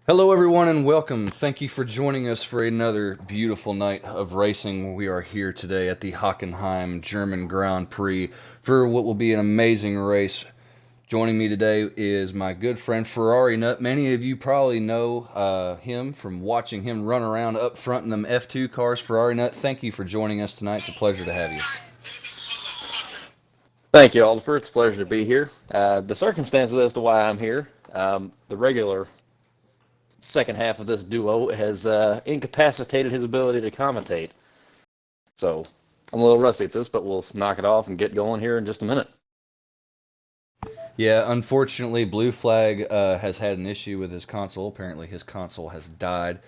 Hello, everyone, and welcome. Thank you for joining us for another beautiful night of racing. We are here today at the Hockenheim German Grand Prix for what will be an amazing race. Joining me today is my good friend Ferrari Nut. Many of you probably know him from watching him run around up front in them F2 cars. Ferrari Nut, thank you for joining us tonight. It's a pleasure to have you. Thank you, Oliver. It's a pleasure to be here. The circumstances as to why I'm here, the regular second half of this duo has incapacitated his ability to commentate. So I'm a little rusty at this, but we'll knock it off and get going here in just a minute. Yeah, unfortunately, Blue Flag has had an issue with his console. Apparently, his console has died.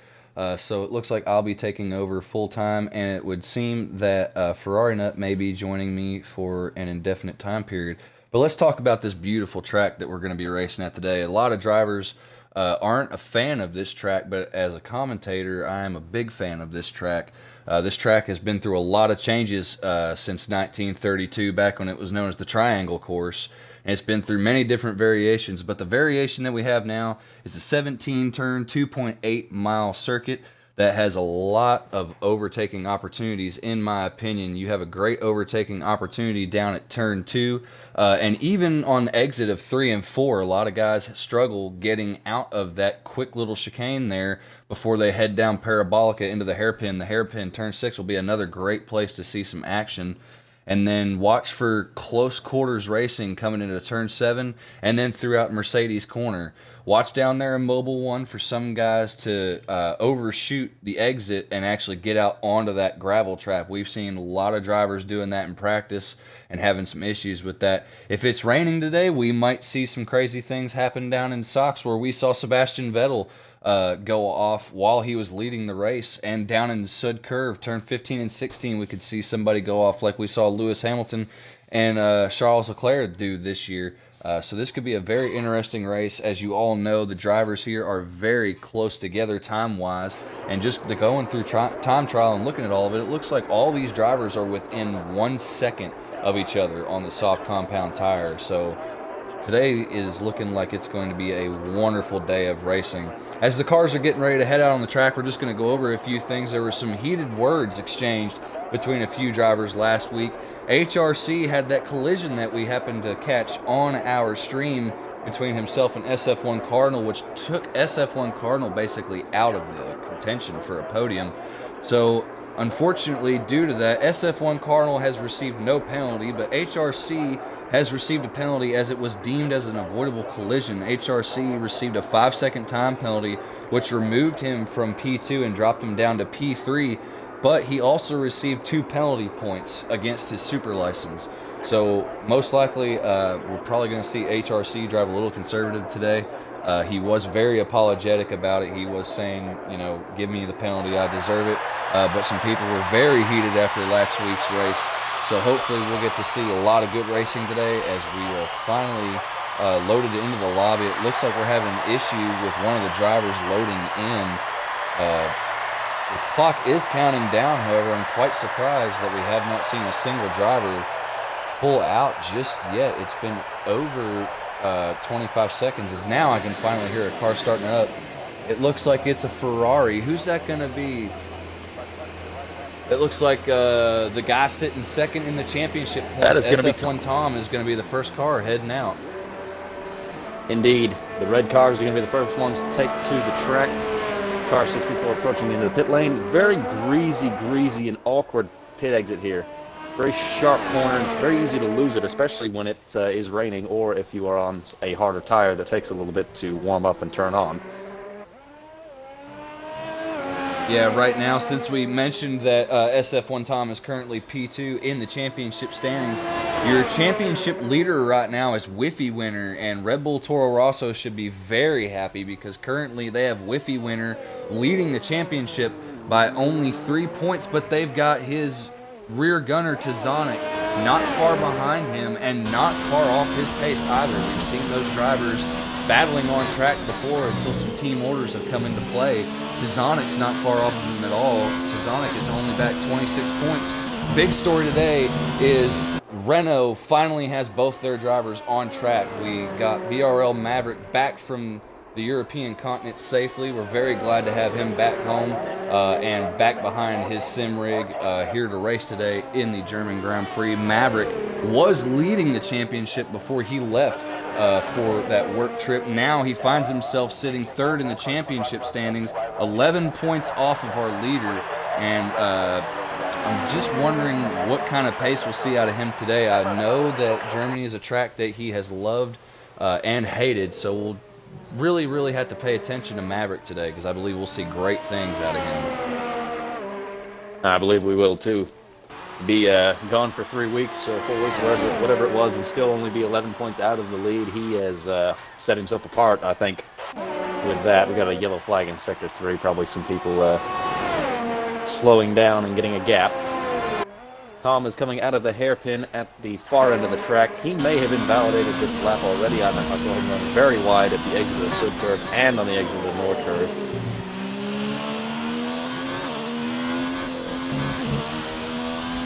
So it looks like I'll be taking over full time, and it would seem that Ferrari Nut may be joining me for an indefinite time period. But let's talk about this beautiful track that we're going to be racing at today. A lot of drivers aren't a fan of this track, but as a commentator, I am a big fan of this track. This track has been through a lot of changes since 1932, back when it was known as the Triangle Course. And it's been through many different variations, but the variation that we have now is a 17-turn, 2.8-mile circuit that has a lot of overtaking opportunities. In my opinion, you have a great overtaking opportunity down at turn 2, and even on exit of 3 and 4, a lot of guys struggle getting out of that quick little chicane there before they head down Parabolica into the hairpin. The hairpin, turn 6, will be another great place to see some action. And then watch for close quarters racing coming into turn 7, and then throughout Mercedes corner. Watch down there in Mobile 1 for some guys to overshoot the exit and actually get out onto that gravel trap. We've seen a lot of drivers doing that in practice and having some issues with that. If it's raining today, we might see some crazy things happen down in Sox, where we saw Sebastian Vettel go off while he was leading the race, and down in the Sud Curve, turn 15 and 16, we could see somebody go off like we saw Lewis Hamilton and Charles Leclerc do this year. So this could be a very interesting race. As you all know, the drivers here are very close together time-wise, and just going through time trial and looking at all of it, it looks like all these drivers are within 1 second of each other on the soft compound tire. So today is looking like it's going to be a wonderful day of racing. As the cars are getting ready to head out on the track, we're just going to go over a few things. There were some heated words exchanged between a few drivers last week. HRC had that collision that we happened to catch on our stream between himself and SF1 Cardinal, which took SF1 Cardinal basically out of the contention for a podium. So unfortunately, due to that, SF1 Cardinal has received no penalty, but HRC has received a penalty as it was deemed as an avoidable collision. HRC received a 5-second time penalty, which removed him from P2 and dropped him down to P3, but he also received 2 penalty points against his super license. So most likely, we're probably going to see HRC drive a little conservative today. He was very apologetic about it. He was saying, give me the penalty, I deserve it. But some people were very heated after last week's race. So hopefully we'll get to see a lot of good racing today as we are finally loaded into the lobby. It looks like we're having an issue with one of the drivers loading in. The clock is counting down, however. I'm quite surprised that we have not seen a single driver pull out just yet. It's been over 25 seconds, as now I can finally hear a car starting up. It looks like it's a Ferrari. Who's that going to be? It looks like the guy sitting second in the championship points, That is going to be SF1 Tom, is going to be the first car heading out. Indeed. The red cars are going to be the first ones to take to the track. Car 64 approaching into the pit lane. Very greasy and awkward pit exit here. Very sharp corner. It's very easy to lose it, especially when it is raining, or if you are on a harder tire that takes a little bit to warm up and turn on. Yeah, right now, since we mentioned that SF1 Tom is currently P2 in the championship standings, your championship leader right now is Whiffy Winner, and Red Bull Toro Rosso should be very happy because currently they have Whiffy Winner leading the championship by only 3 points, but they've got his rear gunner Tazonic not far behind him and not far off his pace either. We've seen those drivers battling on track before until some team orders have come into play. Tazonic's not far off of him at all. Tazonic is only back 26 points. Big story today is Renault finally has both their drivers on track. We got BRL Maverick back from the European continent safely. We're very glad to have him back home and back behind his sim rig here to race today in the German Grand Prix. Maverick was leading the championship before he left for that work trip. Now he finds himself sitting third in the championship standings, 11 points off of our leader, and I'm just wondering what kind of pace we'll see out of him today. I know that Germany is a track that he has loved and hated, so we'll really have to pay attention to Maverick today, because I believe we'll see great things out of him. I believe we will too. Be gone for 3 weeks or 4 weeks, whatever it was, and still only be 11 points out of the lead. He has set himself apart, I think, with that. We got a yellow flag in Sector 3, probably some people slowing down and getting a gap. Tom is coming out of the hairpin at the far end of the track. He may have invalidated this lap already. I saw him run very wide at the exit of the Sud curve and on the exit of the Nord curve.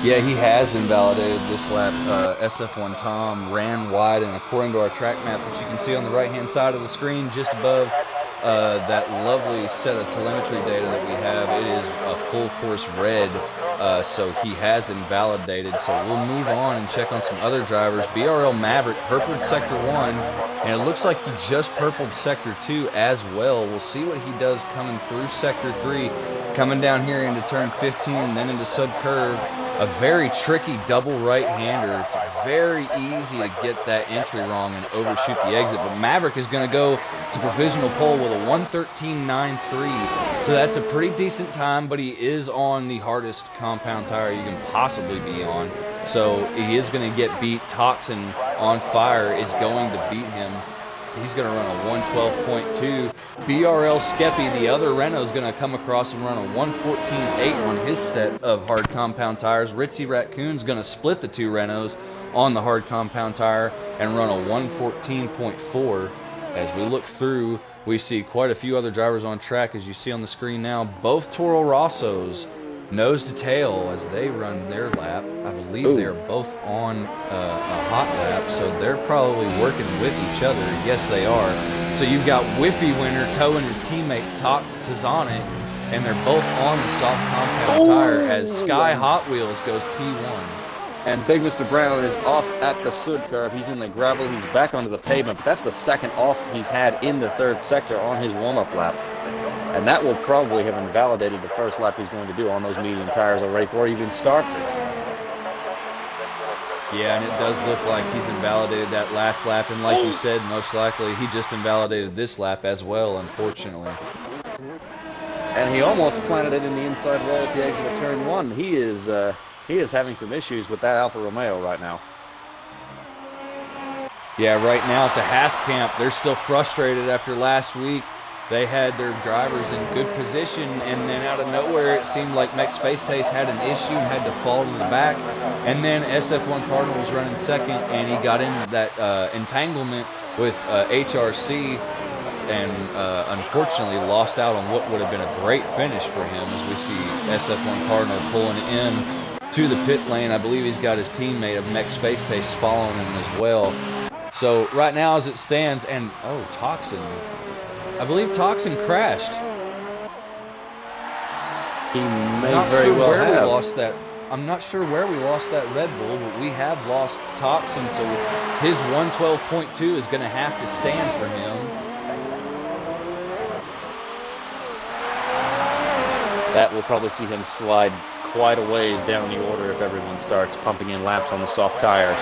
Yeah, he has invalidated this lap. SF1 Tom ran wide, and according to our track map that you can see on the right-hand side of the screen, just above that lovely set of telemetry data that we have, it is a full course red, so he has invalidated. So we'll move on and check on some other drivers. BRL Maverick purpled Sector 1, and it looks like he just purpled Sector 2 as well. We'll see what he does coming through Sector 3, coming down here into turn 15 and then into Sud curve. A very tricky double right-hander. It's very easy to get that entry wrong and overshoot the exit, but Maverick is going to go to provisional pole with a 1:13.93, so that's a pretty decent time, but he is on the hardest compound tire you can possibly be on, so he is going to get beat. Toxin on fire is going to beat him. He's going to run a 112.2. BRL Skeppy, the other Renault, is going to come across and run a 114.8 on his set of hard compound tires. Ritzy Raccoon's going to split the two Renaults on the hard compound tire and run a 114.4. As we look through, we see quite a few other drivers on track, as you see on the screen now. Both Toro Rossos, nose to tail, as they run their lap. I believe they are both on a hot lap, so they're probably working with each other. Yes, they are. So you've got Whiffy Winner towing his teammate Tazonic, and they're both on the soft compound tire as Sky Hot Wheels goes P1. And Big Mr. Brown is off at the Sud curve. He's in the gravel. He's back onto the pavement, but that's the second off he's had in the third sector on his warm-up lap. And that will probably have invalidated the first lap he's going to do on those medium tires already before he even starts it. Yeah, and it does look like he's invalidated that last lap, and like you said, most likely he just invalidated this lap as well, unfortunately. And he almost planted it in the inside wall at the exit of turn 1. He is having some issues with that Alfa Romeo right now. Yeah, right now at the Haas camp, they're still frustrated after last week. They had their drivers in good position, and then out of nowhere, it seemed like Mex Facetaste had an issue and had to fall to the back. And then SF1 Cardinal was running second, and he got into that entanglement with HRC, and unfortunately lost out on what would have been a great finish for him, as we see SF1 Cardinal pulling in to the pit lane. I believe he's got his teammate of Mex Facetaste following him as well. So right now as it stands, and Toxin. I believe Toxin crashed. He may very well have. I'm not sure where we lost that Red Bull, but we have lost Toxin, so his 112.2 is going to have to stand for him. That will probably see him slide quite a ways down the order if everyone starts pumping in laps on the soft tires.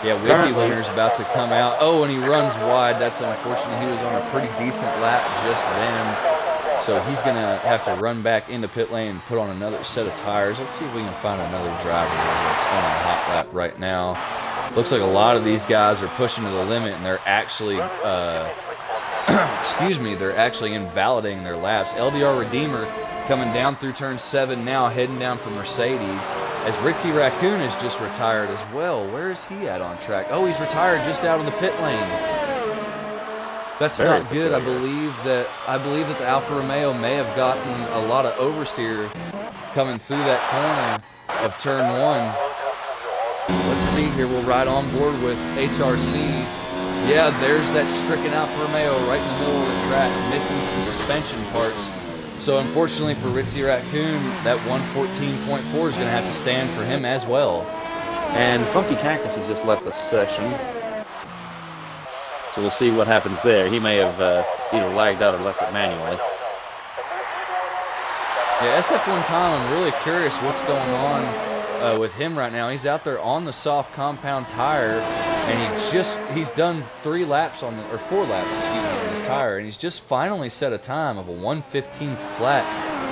Yeah, Whiffy Winner's about to come out. Oh, and he runs wide. That's unfortunate. He was on a pretty decent lap just then. So he's going to have to run back into pit lane and put on another set of tires. Let's see if we can find another driver that's on a hot lap right now. Looks like a lot of these guys are pushing to the limit, and they're actually, they're actually invalidating their laps. LDR Redeemer coming down through turn 7 now, heading down for Mercedes, as Ritzy Raccoon has just retired as well. Where is he at on track? Oh, he's retired just out of the pit lane. That's Very not good. I believe that the Alfa Romeo may have gotten a lot of oversteer coming through that corner of turn 1. Let's see here. We'll ride on board with HRC Yeah, there's that stricken Alfa Romeo right in the middle of the track, missing some suspension parts. So unfortunately for Ritzy Raccoon, that 114.4 is going to have to stand for him as well. And Funky Cactus has just left the session. So we'll see what happens there. He may have either lagged out or left it manually. Yeah, SF1 Tom, I'm really curious what's going on with him right now. He's out there on the soft compound tire, and he's done 4 laps, on his tire, and he's just finally set a time of a 1:15 flat.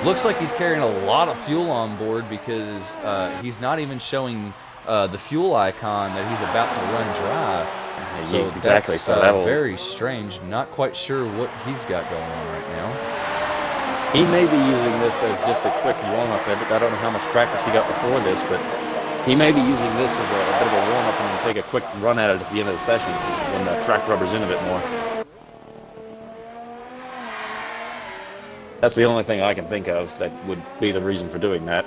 Looks like he's carrying a lot of fuel on board because he's not even showing the fuel icon that he's about to run dry. So exactly. That's so very strange. Not quite sure what he's got going on right now. He may be using this as just a quick warm-up. I don't know how much practice he got before this, but he may be using this as a bit of a warm-up and then take a quick run at it at the end of the session when the track rubbers in a bit more. That's the only thing I can think of that would be the reason for doing that.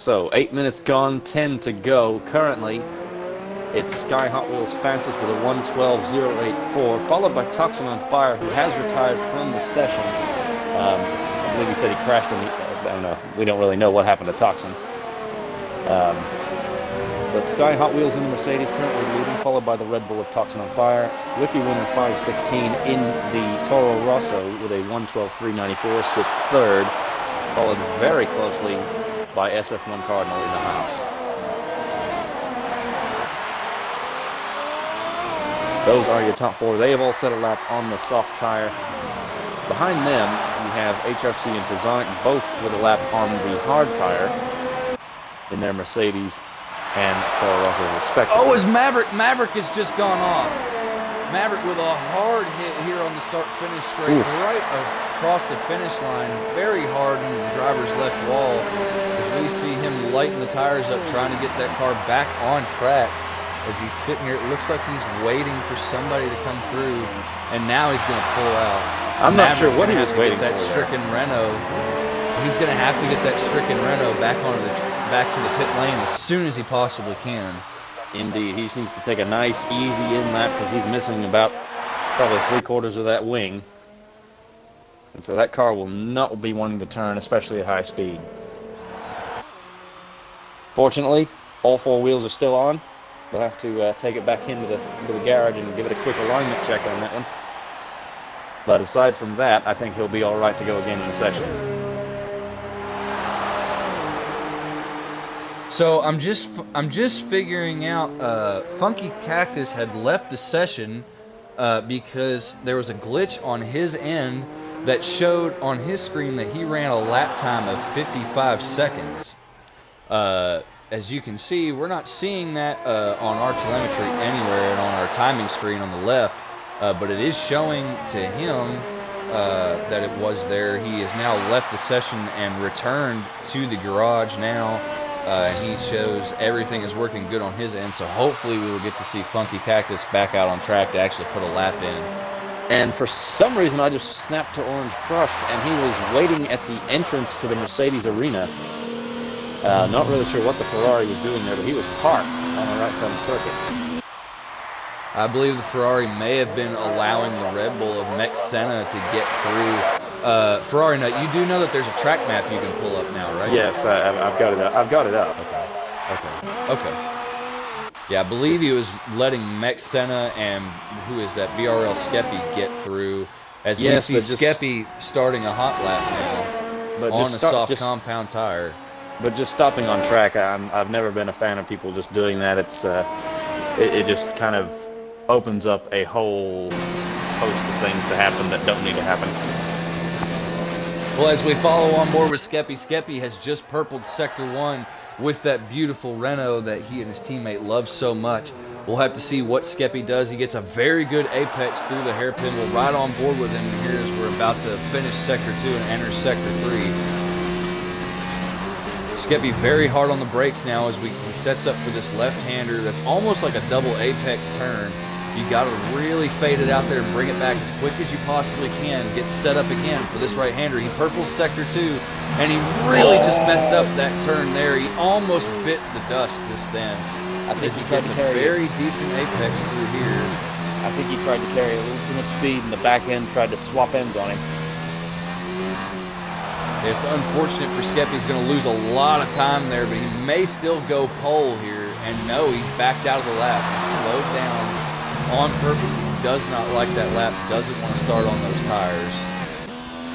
So, 8 minutes gone, 10 to go. Currently, it's Sky Hot Wheels fastest with a 1:12.084, followed by Toxin on Fire, who has retired from the session. I believe he said he crashed in the... I don't know. We don't really know what happened to Toxin. But Sky Hot Wheels in the Mercedes currently leading, followed by the Red Bull of Toxin on Fire. Whiffy Winner 516 in the Toro Rosso with a 1:12.394 sits third, followed very closely by SF1 Cardinal in the house. Those are your top 4. They have all set a lap on the soft tire. Behind them, you have HRC and Tazonic, both with a lap on the hard tire in their Mercedes and Toro Rosso respectively. Oh, Maverick has just gone off. Maverick with a hard hit here on the start-finish straight, right across the finish line, very hard on the driver's left wall, as we see him lighten the tires up, trying to get that car back on track. As he's sitting here, it looks like he's waiting for somebody to come through, and now he's going to pull out. I'm not sure what he was waiting for. That stricken Renault. He's going to have to get that stricken Renault back to the pit lane as soon as he possibly can. Indeed, he needs to take a nice, easy in-lap because he's missing about probably 3/4 of that wing. And so that car will not be wanting to turn, especially at high speed. Fortunately, all 4 wheels are still on. We'll have to take it back into the garage and give it a quick alignment check on that one. But aside from that, I think he'll be all right to go again in the session. So I'm just figuring out. Funky Cactus had left the session because there was a glitch on his end that showed on his screen that he ran a lap time of 55 seconds. As you can see, we're not seeing that on our telemetry anywhere and on our timing screen on the left, but it is showing to him that it was there. He has now left the session and returned to the garage now. He shows everything is working good on his end, so hopefully we will get to see Funky Cactus back out on track to actually put a lap in. And for some reason, I just snapped to Orange Crush, and he was waiting at the entrance to the Mercedes arena. Not really sure what the Ferrari was doing there, but he was parked on the right side of the circuit. I believe the Ferrari may have been allowing the Red Bull of Mex Senna to get through. Ferrari Nut, you do know that there's a track map you can pull up now, right? Yes, I've got it up. I've got it up. Okay. Yeah, I believe he was letting Mex Senna and who is that, BRL Skeppy get through. As we see Skeppy starting a hot lap now on a soft compound tire. But just stopping on track, I've never been a fan of people just doing that. It's it just kind of opens up a whole host of things to happen that don't need to happen. Well, as we follow on board with Skeppy, Skeppy has just purpled Sector 1 with that beautiful Renault that he and his teammate love so much. We'll have to see what Skeppy does. He gets a very good apex through the hairpin. We'll ride on board with him here as we're about to finish Sector 2 and enter Sector 3. Skeppy very hard on the brakes now as he sets up for this left-hander that's almost like a double apex turn. You got to really fade it out there and bring it back as quick as you possibly can. Get set up again for this right-hander. He purples sector 2, and he really just messed up that turn there. He almost bit the dust just then. I think he gets a very decent apex through here. I think he tried to carry a little too much speed, and the back end tried to swap ends on him. It's unfortunate for Skeppy. He's going to lose a lot of time there, but he may still go pole here. And no, he's backed out of the lap. He slowed down on purpose. He does not like that lap, doesn't want to start on those tires.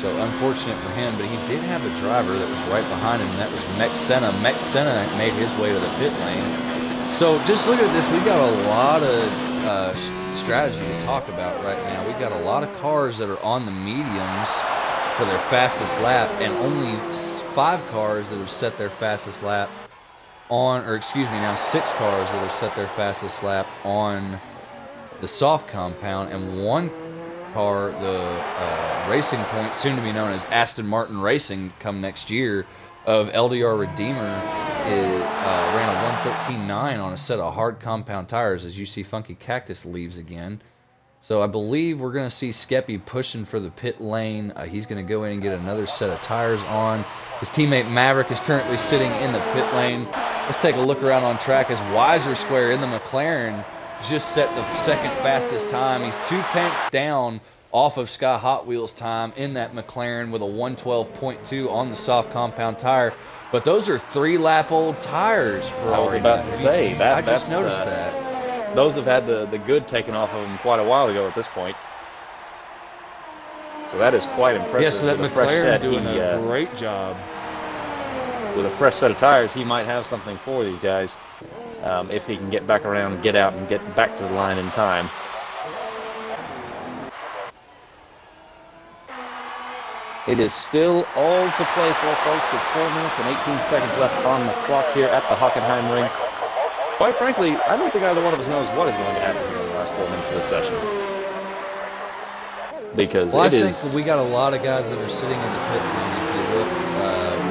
So unfortunate for him, but he did have a driver that was right behind him, and that was Mex Senna. Mex Senna made his way to the pit lane. So just look at this. We got a lot of strategy to talk about right now. We've got a lot of cars that are on the mediums for their fastest lap, and only 5 cars that have set their fastest lap on, or excuse me, now 6 cars that have set their fastest lap on the soft compound, and 1 car, the Racing Point, soon to be known as Aston Martin Racing come next year, of LDR Redeemer, ran a 1:13.9 on a set of hard compound tires, as you see Funky Cactus leaves again. So I believe we're going to see Skeppy pushing for the pit lane. He's going to go in and get another set of tires on. His teammate Maverick is currently sitting in the pit lane. Let's take a look around on track as Weiser Square in the McLaren just set the second fastest time. He's 2 tenths down off of Sky Hot Wheels time in that McLaren with a 112.2 on the soft compound tire. But those are 3-lap-old tires for I was about to say that. I just noticed that. Those have had the good taken off of them quite a while ago at this point. So that is quite impressive. Yeah, so that McLaren doing a great job. With a fresh set of tires, he might have something for these guys if he can get back around, get out, and get back to the line in time. It is still all to play for, folks, with 4 minutes and 18 seconds left on the clock here at the Hockenheim ring. Quite frankly, I don't think either one of us knows what is going to happen here in the last 4 minutes of this session. Because I think we got a lot of guys that are sitting in the pit lane. If you look,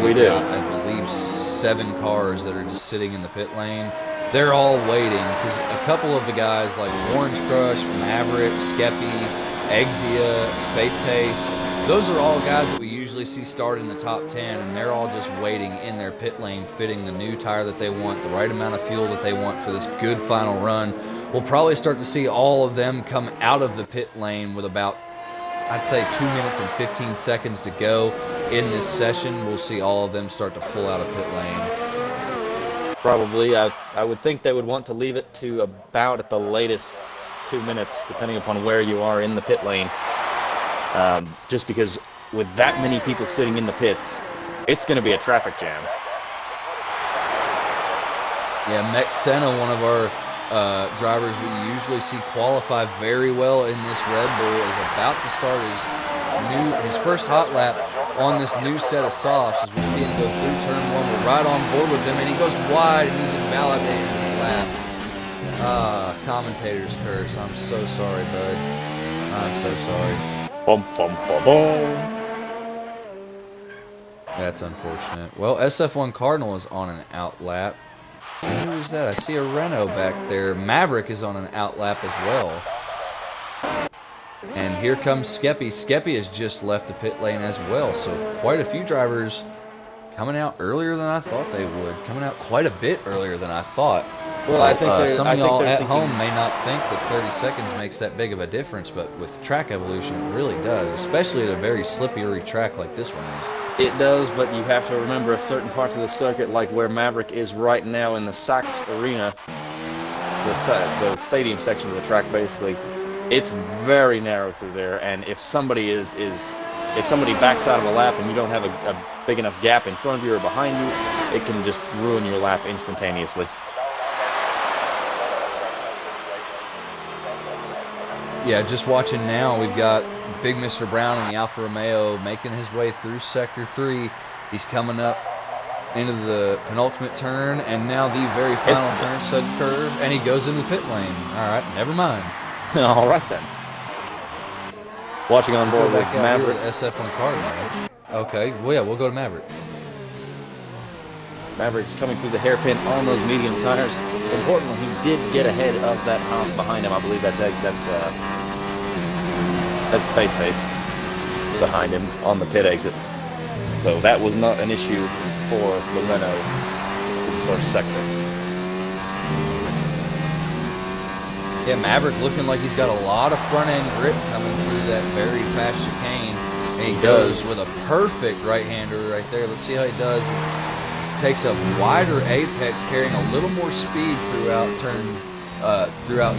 we do. I believe 7 cars that are just sitting in the pit lane. They're all waiting because a couple of the guys like Orange Crush, Maverick, Skeppy, Exia, Face Taste, those are all guys that we usually see start in the top 10, and they're all just waiting in their pit lane, fitting the new tire that they want, the right amount of fuel that they want for this good final run. We'll probably start to see all of them come out of the pit lane with about, I'd say, 2 minutes and 15 seconds to go in this session. We'll see all of them start to pull out of pit lane. Probably. I would think they would want to leave it to about at the latest 2 minutes, depending upon where you are in the pit lane. Just because with that many people sitting in the pits, it's going to be a traffic jam. Yeah, Mex Senna, one of our drivers we usually see qualify very well in this Red Bull, is about to start his first hot lap on this new set of softs. As we see him go through turn 1, we're right on board with him, and he goes wide, and he's invalidated his lap. Commentator's curse. I'm so sorry, bud. I'm so sorry. Bum, bum, bum, bum. That's unfortunate. Well, SF1 Cardinal is on an out lap. Who is that? I see a Renault back there. Maverick is on an out lap as well. And here comes Skeppy. Skeppy has just left the pit lane as well. So quite a few drivers coming out earlier than I thought they would. Coming out quite a bit earlier than I thought. Well, I think some of y'all at home may not think that 30 seconds makes that big of a difference, but with track evolution, it really does, especially at a very slippery track like this one is. It does, but you have to remember certain parts of the circuit, like where Maverick is right now in the Sachs Arena, the stadium section of the track, basically. It's very narrow through there, and if somebody if somebody backs out of a lap and you don't have a big enough gap in front of you or behind you, it can just ruin your lap instantaneously. Yeah, just watching now, we've got Big Mr. Brown in the Alfa Romeo making his way through Sector 3. He's coming up into the penultimate turn, and now the very final turn, sudden curve, and he goes in the pit lane. All right, never mind. All right, then. Watching on board with Maverick. SF1 Cardinal. Okay, well, yeah, we'll go to Maverick. Maverick's coming through the hairpin on those medium tires. Importantly, he did get ahead of that Haas behind him. I believe that's Face behind him on the pit exit. So that was not an issue for the Renault in the first sector. Yeah, Maverick looking like he's got a lot of front-end grip coming through that very fast chicane. And he does with a perfect right-hander right there. Let's see how he does. Takes a wider apex, carrying a little more speed throughout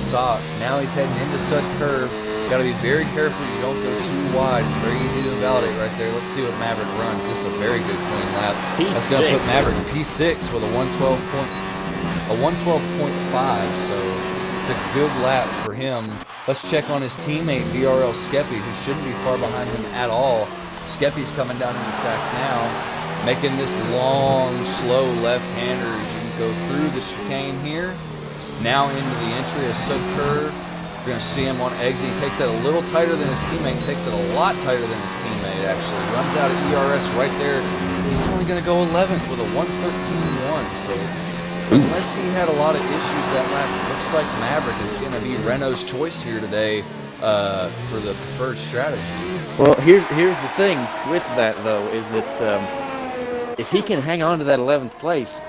socks. Now he's heading into Sud Curve. Got to be very careful you don't go too wide. It's very easy to invalidate right there. Let's see what Maverick runs. This is a very good clean lap. That's going to put Maverick in P6 with a 112.5. So it's a good lap for him. Let's check on his teammate BRL Skeppy, who shouldn't be far behind him at all. Skeppy's coming down into Sachs now, making this long, slow left-hander as you go through the chicane here. Now into the entry of Sud Curve. You're going to see him on exit. He takes that a little tighter than his teammate. Takes it a lot tighter than his teammate, actually. Runs out of ERS right there. He's only going to go 11th with a 113.1. So unless he had a lot of issues that lap, it looks like Maverick is going to be Renault's choice here today for the preferred strategy. Well, here's the thing with that, though, is that if he can hang on to that 11th place,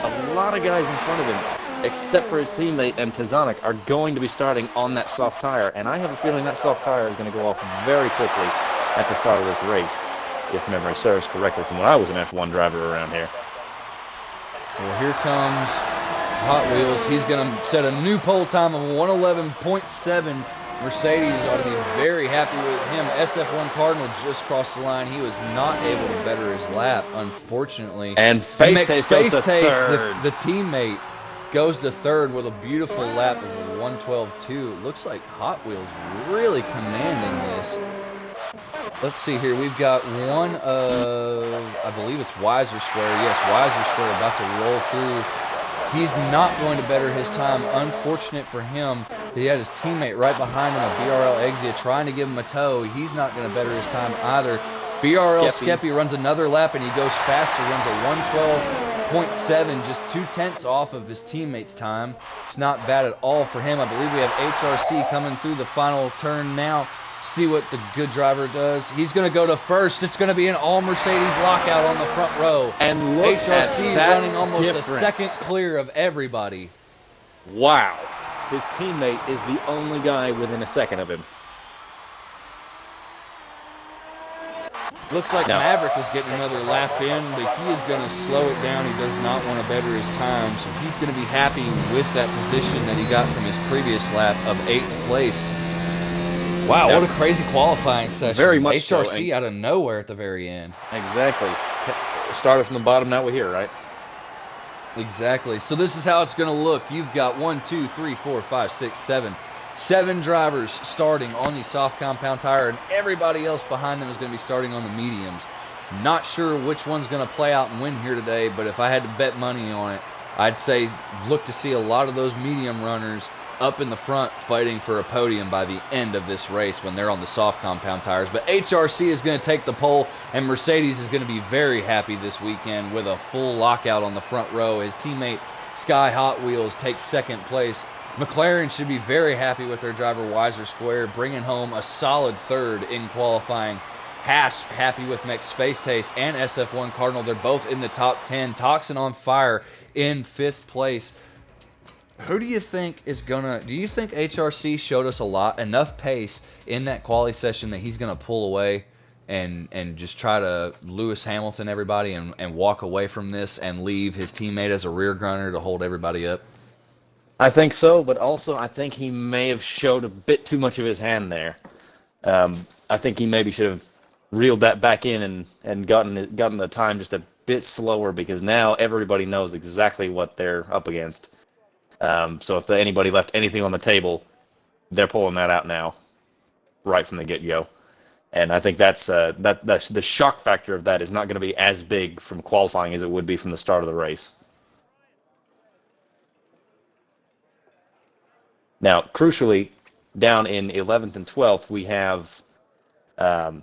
a lot of guys in front of him, except for his teammate and Tazanic, are going to be starting on that soft tire. And I have a feeling that soft tire is going to go off very quickly at the start of this race, if memory serves correctly from when I was an F1 driver around here. Well, here comes Hot Wheels. He's going to set a new pole time of 111.7. Mercedes ought to be very happy with him. SF1 Cardinal just crossed the line. He was not able to better his lap, unfortunately. And Face Taste the teammate, goes to third with a beautiful lap of 112.2. It looks like Hot Wheels really commanding this. Let's see here. We've got one of, I believe it's Weiser Square. Yes, Weiser Square about to roll through. He's not going to better his time. Unfortunate for him, he had his teammate right behind him, a BRL Exia, trying to give him a tow. He's not going to better his time either. BRL Skeppy runs another lap, and he goes faster, runs a 112.7, just 0.2 off of his teammate's time. It's not bad at all for him. I believe we have HRC coming through the final turn now. See what the good driver does. He's going to go to first. It's going to be an all-Mercedes lockout on the front row. And look HRC at that running almost difference. a second clear of everybody. Wow. His teammate is the only guy within a second of him. Looks like Maverick was getting another lap in, but he is going to slow it down. He does not want to better his time, so he's going to be happy with that position that he got from his previous lap of 8th place. Wow, what a crazy qualifying session. Very much HRC so. Out of nowhere at the very end. Exactly. Started from the bottom, now we're here, right? Exactly. So this is how it's going to look. You've got 1, 2, 3, 4, 5, 6, 7. 7 drivers starting on the soft compound tire, and everybody else behind them is going to be starting on the mediums. Not sure which one's going to play out and win here today, but if I had to bet money on it, I'd say look to see a lot of those medium runners up in the front fighting for a podium by the end of this race when they're on the soft compound tires. But HRC is going to take the pole, and Mercedes is going to be very happy this weekend with a full lockout on the front row. His teammate Sky Hot Wheels takes second place. McLaren should be very happy with their driver Weiser Square, bringing home a solid third in qualifying. Haas happy with Mex Face Taste and SF1 Cardinal. They're both in the top 10. Toxin on Fire in 5th place. Who do you think is gonna? Do you think HRC showed us enough pace in that quali session that he's gonna pull away and just try to Lewis Hamilton everybody and walk away from this and leave his teammate as a rear gunner to hold everybody up? I think so, but also I think he may have showed a bit too much of his hand there. I think he maybe should have reeled that back in and gotten the time just a bit slower, because now everybody knows exactly what they're up against. So if anybody left anything on the table, they're pulling that out now, right from the get-go. And I think that's the shock factor of that is not going to be as big from qualifying as it would be from the start of the race. Now, crucially, down in 11th and 12th, we have, I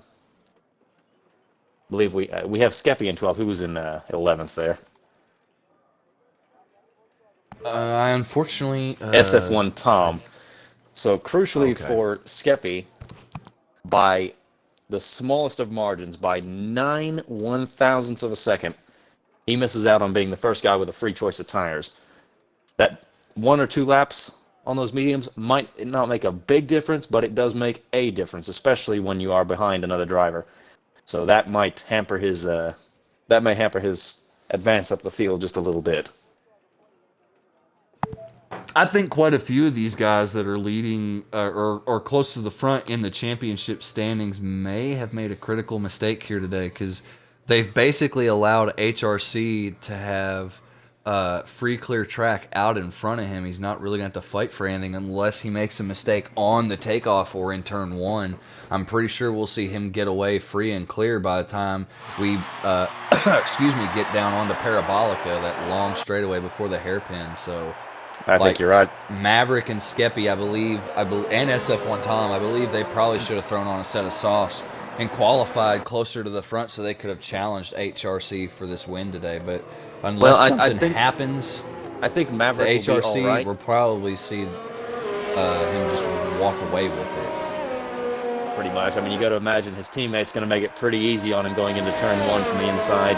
believe we have Skeppy in 12th, who was in 11th there. I unfortunately. SF1 Tom. So crucially Okay. for Skeppy, by the smallest of margins, by 9/1000ths of a second, he misses out on being the first guy with a free choice of tires. That 1 or 2 laps on those mediums might not make a big difference, but it does make a difference, especially when you are behind another driver. So that might hamper his advance up the field just a little bit. I think quite a few of these guys that are leading or close to the front in the championship standings may have made a critical mistake here today, because they've basically allowed HRC to have free clear track out in front of him. He's not really going to have to fight for anything unless he makes a mistake on the takeoff or in turn one. I'm pretty sure we'll see him get away free and clear by the time we get down onto Parabolica, that long straightaway before the hairpin. So I think you're right. Maverick and Skeppy, I believe, and SF1 Tom, I believe they probably should have thrown on a set of softs and qualified closer to the front so they could have challenged HRC for this win today. But unless something happens I think to Maverick will be all HRC, right. we'll probably see him just walk away with it. Pretty much. I mean, you got to imagine his teammate's going to make it pretty easy on him going into turn 1 from the inside.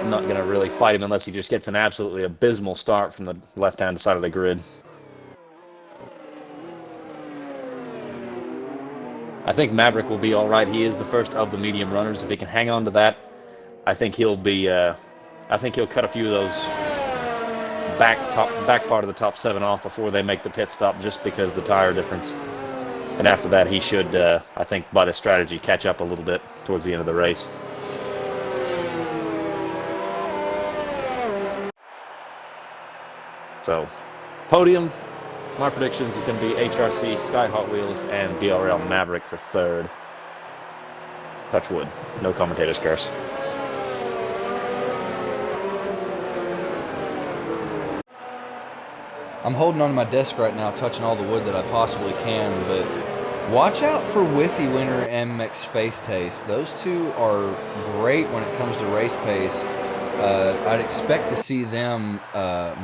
Not going to really fight him unless he just gets an absolutely abysmal start from the left-hand side of the grid. I think Maverick will be all right. He is the first of the medium runners. If he can hang on to that, I think he'll be. I think he'll cut a few of those back part of the top 7 off before they make the pit stop, just because of the tire difference. And after that, he should, I think, by the strategy, catch up a little bit towards the end of the race. So, podium, my predictions is going to be HRC, Sky Hot Wheels, and BRL Maverick for 3rd. Touch wood. No commentator's curse. I'm holding on to my desk right now, touching all the wood that I possibly can, but watch out for Whiffy Winner and Mech's Face Taste. Those two are great when it comes to race pace. I'd expect to see them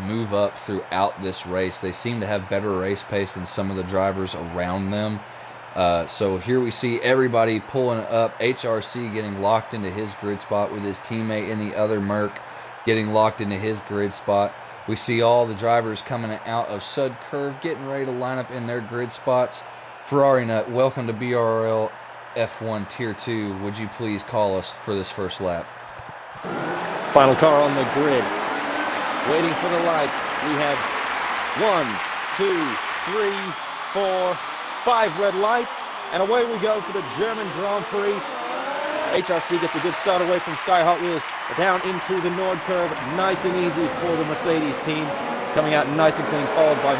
move up throughout this race. They seem to have better race pace than some of the drivers around them. So here we see everybody pulling up. HRC getting locked into his grid spot with his teammate in the other Merc getting locked into his grid spot. We see all the drivers coming out of Sud Curve getting ready to line up in their grid spots. Ferrari Nut, welcome to BRL F1 Tier 2. Would you please call us for this first lap? Final car on the grid. Waiting for the lights. We have 1, 2, 3, 4, 5 red lights. And away we go for the German Grand Prix. HRC gets a good start away from Sky Hot Wheels. Down into the Nord Curve. Nice and easy for the Mercedes team. Coming out nice and clean, followed by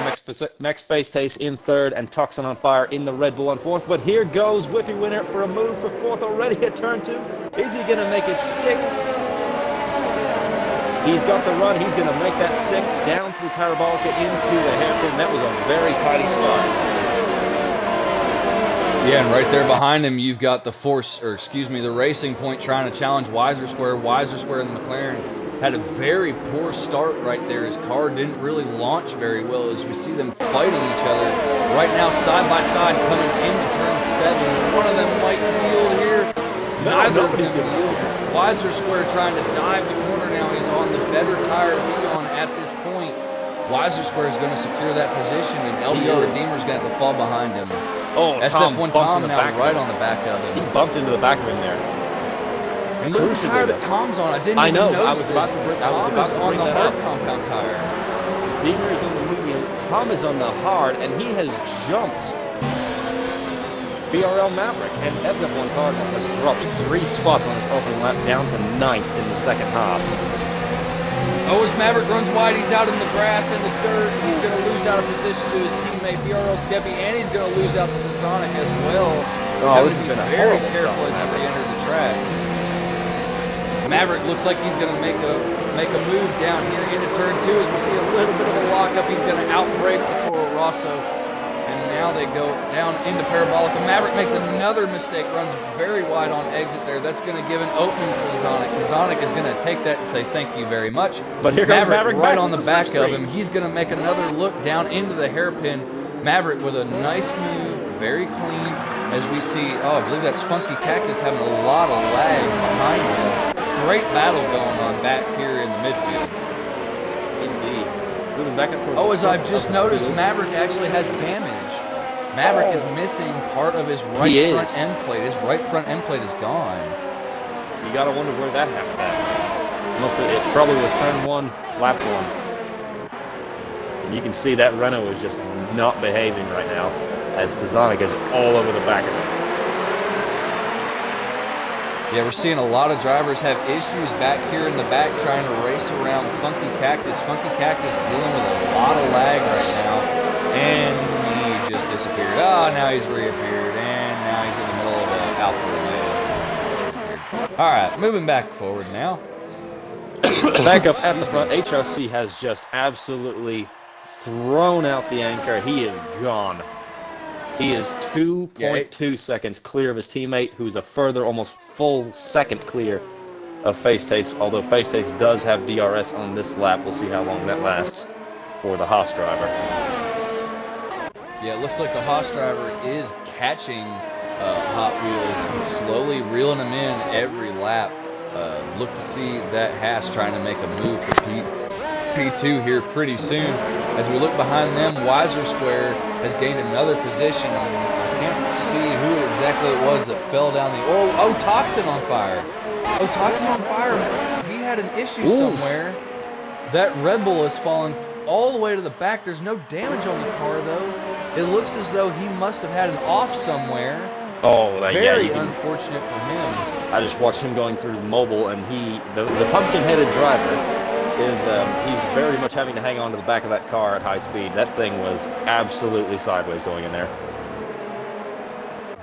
Mech's Face Taste in 3rd and Toxin on Fire in the Red Bull on 4th. But here goes Whiffy Winner for a move for 4th already at turn 2. Is he going to make it stick? He's got the run. He's going to make that stick down through Parabolica into the hairpin. That was a very tidy start. Yeah, and right there behind him, you've got the Racing Point trying to challenge Weiser Square. Weiser Square and the McLaren had a very poor start right there. His car didn't really launch very well as we see them fighting each other. Right now, side by side, coming into turn 7. One of them might yield here. Neither of them yield. Weiser Square trying to dive the corner now. He's on the better tire to be on at this point. Weiser Square is going to secure that position, and LBO Redeemer is going to have to fall behind him. Oh, SF1 Tom now right on the back of him. He bumped into the back of him there. And look at the tire that Tom's on. I didn't even notice this. Tom is on the hard compound tire. Redeemer is on the medium. Tom is on the hard, and he has jumped BRL Maverick. And SF1 Cardinal has dropped 3 spots on his opening lap, down to 9th in the second Haas. Oh, as Maverick runs wide, he's out in the grass and the dirt. He's going to lose out of position to his teammate BRL Skeppy, and he's going to lose out to Tazana as well. Oh, this has been a very horrible careful as they enter the track. Maverick looks like he's going to make a move down here into turn 2 as we see a little bit of a lockup. He's going to outbrake the Toro Rosso, and now they go down into Parabolica. Maverick makes another mistake, runs very wide on exit there. That's going to give an opening to Tazonic. Tazonic is going to take that and say thank you very much. But here comes Maverick right back on the back of screen. him. He's going to make another look down into the hairpin. Maverick with a nice move, very clean. As we see, I believe that's Funky Cactus having a lot of lag behind him. Great battle going on back here in the midfield. Indeed. Moving back up towards as I've just noticed, Maverick actually has damage. Maverick is missing part of his front end plate. His right front end plate is gone. You gotta wonder where that happened at. It probably was turn 1, lap 1. And you can see that Renault is just not behaving right now, as Tazonic is all over the back of it. Yeah, we're seeing a lot of drivers have issues back here in the back trying to race around Funky Cactus. Funky Cactus dealing with a lot of lag right now. And he just disappeared. Now he's reappeared. And now he's in the middle of an Alpha Romeo. All right, moving back forward now. Back up at the front, HRC has just absolutely thrown out the anchor. He is gone. He is 2.2 seconds clear of his teammate, who's a further almost full second clear of Face Taste, although Face Taste does have DRS on this lap. We'll see how long that lasts for the Haas driver. Yeah, it looks like the Haas driver is catching Hot Wheels. He's slowly reeling him in every lap. Look to see that Haas trying to make a move for P2 here pretty soon. As we look behind them, Weiser Square has gained another position. I can't see who exactly it was that fell down the... Toxin on fire. Toxin on fire. He had an issue somewhere. That Red Bull has fallen all the way to the back. There's no damage on the car, though. It looks as though he must have had an off somewhere. Very unfortunate for him. I just watched him going through the mobile, and the pumpkin-headed driver he's very much having to hang on to the back of that car at high speed. That thing was absolutely sideways going in there.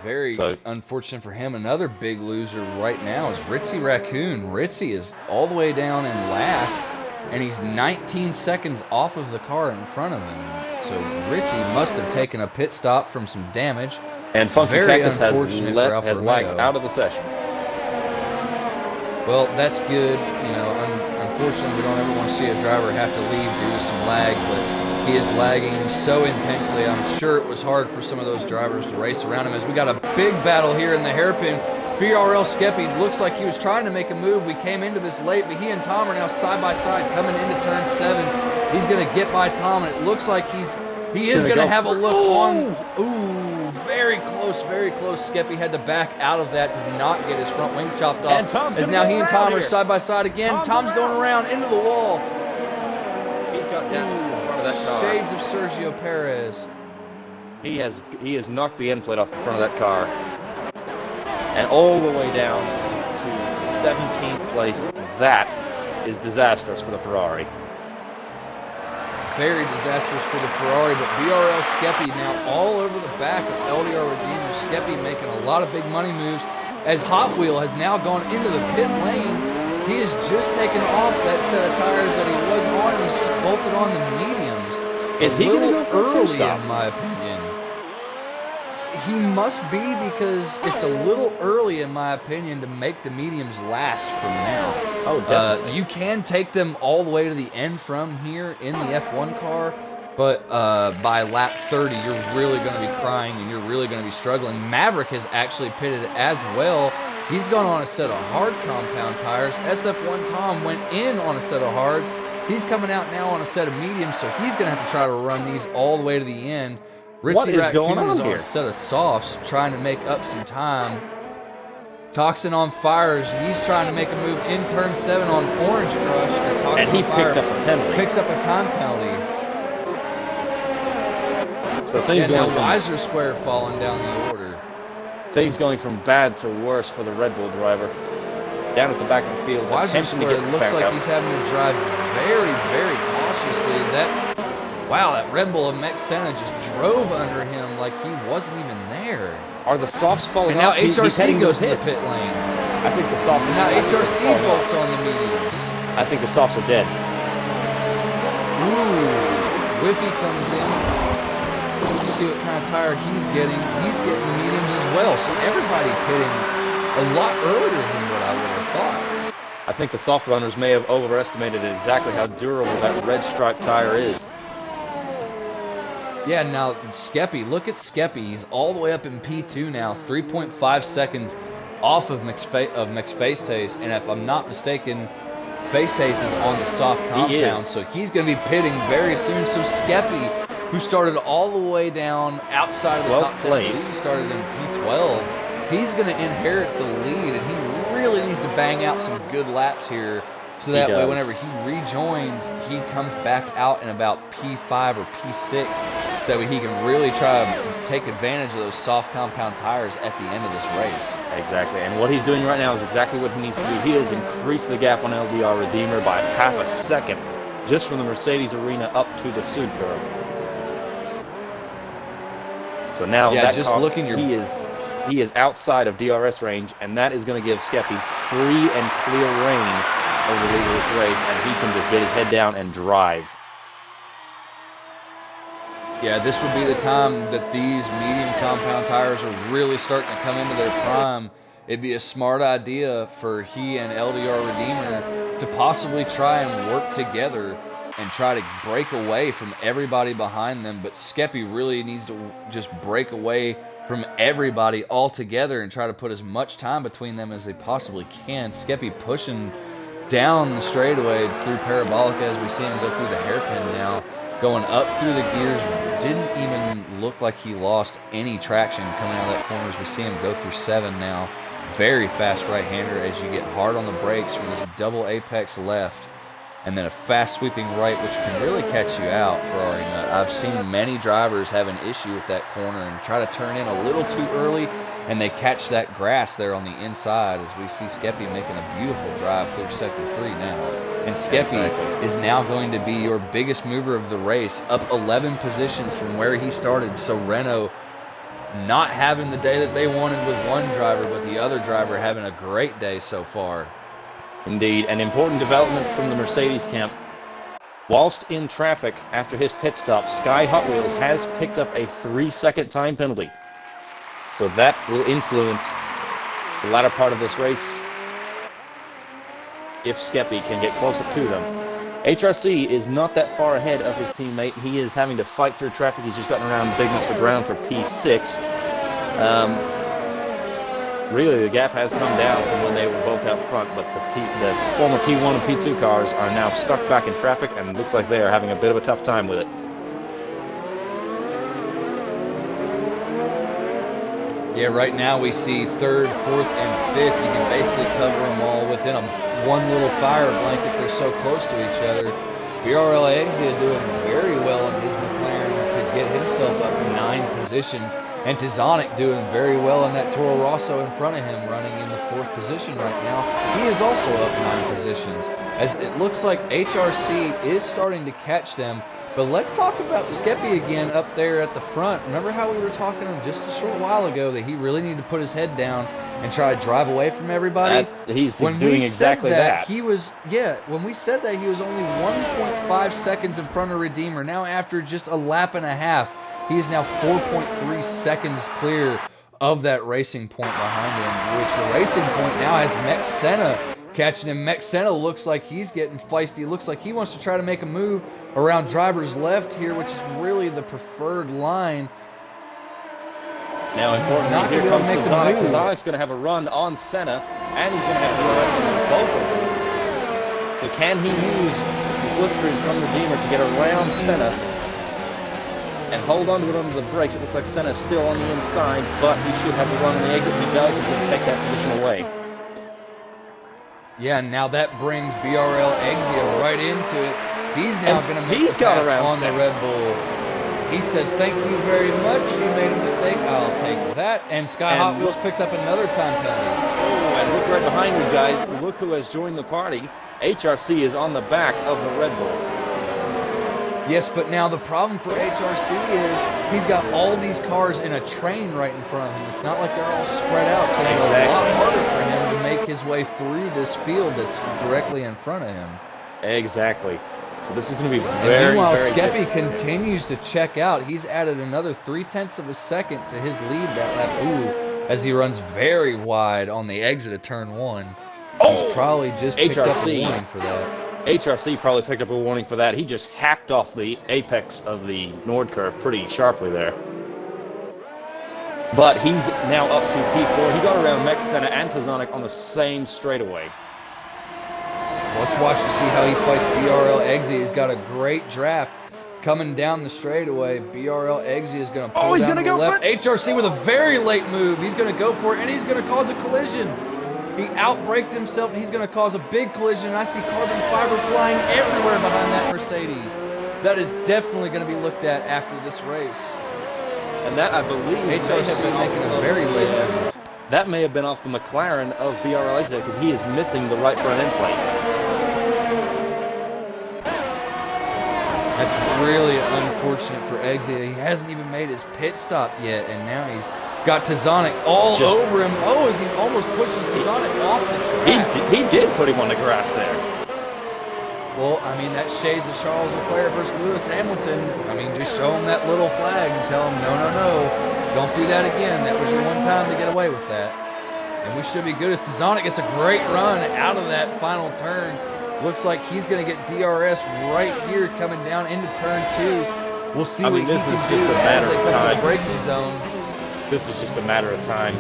Very unfortunate for him. Another big loser right now is Ritzy Raccoon. Ritzy is all the way down in last, and he's 19 seconds off of the car in front of him. So Ritzy must have taken a pit stop from some damage. And Funky Cactus has lagged out of the session. Well, that's good. Unfortunately, we don't ever want to see a driver have to leave due to some lag, but he is lagging so intensely. I'm sure it was hard for some of those drivers to race around him, as we got a big battle here in the hairpin. BRL Skeppy looks like he was trying to make a move. We came into this late, but he and Tom are now side by side coming into turn 7. He's going to get by Tom, and it looks like he is going to have a look on. Very close, very close. Skeppy had to back out of that to not get his front wing chopped off. As now he and Tom are side by side again. Tom's going around into the wall. He's got damage in the front of that car. Shades of Sergio Perez. He has knocked the end plate off the front of that car. And all the way down to 17th place. That is disastrous for the Ferrari. Very disastrous for the Ferrari, but BRL Skeppy now all over the back of LDR Redeemer. Skeppy making a lot of big money moves, as Hot Wheel has now gone into the pit lane. He has just taken off that set of tires that he was on, and he's just bolted on the mediums. Is he going to go for a early, two-stop? in my opinion? He must be, because it's a little early, in my opinion, to make the mediums last from now. Oh, definitely. You can take them all the way to the end from here in the F1 car, but by lap 30, you're really going to be crying and you're really going to be struggling. Maverick has actually pitted as well. He's gone on a set of hard compound tires. SF1 Tom went in on a set of hards. He's coming out now on a set of mediums, so he's going to have to try to run these all the way to the end. Ritzy Raccoon is on a set of softs, trying to make up some time. Toxin on fires. He's trying to make a move in turn 7 on Orange Crush. As Toxin and he on fire picked up a penalty. Picks up a time penalty. So things going from Weiser Square falling down the order. Things going from bad to worse for the Red Bull driver. Down at the back of the field. Weiser Square looks like he's having to drive very, very cautiously. That Red Bull of Mex Senna just drove under him like he wasn't even there. Are the softs falling off? And now HRC goes to the pit lane. I think the softs are now HRC bolts on the mediums. I think the softs are dead. Ooh. Whiffy comes in. see what kind of tire he's getting. He's getting the mediums as well. So everybody pitting a lot earlier than what I would have thought. I think the soft runners may have overestimated exactly how durable that red stripe tire is. Yeah, now Skeppy, look at Skeppy. He's all the way up in P2 now, 3.5 seconds off of McFaceTace. And if I'm not mistaken, Facetace is on the soft compound, so he's going to be pitting very soon. So Skeppy, who started all the way down outside of the top 10, he started in P12, he's going to inherit the lead, and he really needs to bang out some good laps here, so that way whenever he rejoins, he comes back out in about P5 or P6, so that way he can really try to take advantage of those soft compound tires at the end of this race. Exactly, and what he's doing right now is exactly what he needs to do. He has increased the gap on LDR Redeemer by half a second, just from the Mercedes arena up to the Sud curve. So now he is outside of DRS range, and that is going to give Skeppy free and clear reign over the lead of this race, and he can just get his head down and drive. Yeah, this would be the time that these medium compound tires are really starting to come into their prime. It'd be a smart idea for he and LDR Redeemer to possibly try and work together and try to break away from everybody behind them. But Skeppy really needs to just break away from everybody altogether and try to put as much time between them as they possibly can. Skeppy pushing down the straightaway through Parabolica as we see him go through the hairpin now. Going up through the gears, didn't even look like he lost any traction coming out of that corner as we see him go through 7 now. Very fast right-hander as you get hard on the brakes from this double apex left, and then a fast sweeping right, which can really catch you out, Ferrari Nut. I've seen many drivers have an issue with that corner and try to turn in a little too early, and they catch that grass there on the inside as we see Skeppy making a beautiful drive through sector 3 now. And Skeppy is now going to be your biggest mover of the race, up 11 positions from where he started. So Renault not having the day that they wanted with one driver, but the other driver having a great day so far. Indeed, an important development from the Mercedes camp. Whilst in traffic after his pit stop, Sky Hot Wheels has picked up a 3-second time penalty. So that will influence the latter part of this race if Skeppy can get closer to them. HRC is not that far ahead of his teammate. He is having to fight through traffic. He's just gotten around Big Mr. Brown for P6. Really, the gap has come down from when they were both out front, but the former P1 and P2 cars are now stuck back in traffic, and it looks like they are having a bit of a tough time with it. Yeah, right now we see 3rd, 4th, and 5th. You can basically cover them all within one little fire blanket. They're so close to each other. BRL Exia doing very well in his McLaren to get himself up 9 positions. And Tizonic doing very well in that Toro Rosso in front of him, running in the 4th position right now. He is also up 9 positions, as it looks like HRC is starting to catch them. But let's talk about Skeppy again up there at the front. Remember how we were talking just a short while ago that he really needed to put his head down and try to drive away from everybody? He's doing exactly that. When we said that, he was only 1.5 seconds in front of Redeemer. Now after just a lap and a half, he is now 4.3 seconds clear of that Racing Point behind him, which the Racing Point now has Mex Senna catching him. Mex Senna looks like he's getting feisty. Looks like he wants to try to make a move around driver's left here, which is really the preferred line. Now, importantly, here comes Tizonic. Tizonic's going to have a run on Senna, and he's going to have DRS on both of them. So can he use the slipstream from Redeemer to get around Senna and hold on to it under the brakes? It looks like Senna's still on the inside, but he should have a run on the exit. He does. He's going to take that position away. Yeah, now that brings BRL Exia right into it. He's now going to make the pass on the Red Bull. He said, "Thank you very much. You made a mistake. I'll take that." And Sky Hot Wheels picks up another time penalty. Oh, and look right behind these guys. Look who has joined the party. HRC is on the back of the Red Bull. Yes, but now the problem for HRC is he's got all these cars in a train right in front of him. It's not like they're all spread out. It's going to be a lot harder for him to make his way through this field that's directly in front of him. Exactly. So this is going to be And very, meanwhile, very Skeppy difficult. continues to check out. He's added another 0.3 of a second to his lead that lap. Ooh, as he runs very wide on the exit of turn 1. He's probably just picked up a warning for that. HRC probably picked up a warning for that. He just hacked off the apex of the Nord curve pretty sharply there. But he's now up to P4. He got around Mex Center and Tazonic on the same straightaway. Let's watch to see how he fights BRL Eggsy. He's got a great draft coming down the straightaway. BRL Eggsy is going to pull down to the left. HRC with a very late move. He's going to go for it, and he's going to cause a collision. He outbraked himself, and he's going to cause a big collision. And I see carbon fiber flying everywhere behind that Mercedes. That is definitely going to be looked at after this race. And that, I believe, HRC making a very late move. That may have been off the McLaren of BRL Exit because he is missing the right front end plate. That's really unfortunate for Eggsy. He hasn't even made his pit stop yet, and now he's got Tazonic all over him. Oh, as he almost pushes Tazonic off the track. He did put him on the grass there. Well, I mean, that shades of Charles Leclerc versus Lewis Hamilton. I mean, just show him that little flag and tell him, no, don't do that again. That was your one time to get away with that. And we should be good as Tazonic gets a great run out of that final turn. Looks like he's going to get DRS right here coming down into turn 2. We'll see what he can do as they come to the braking zone. This is just a matter of time.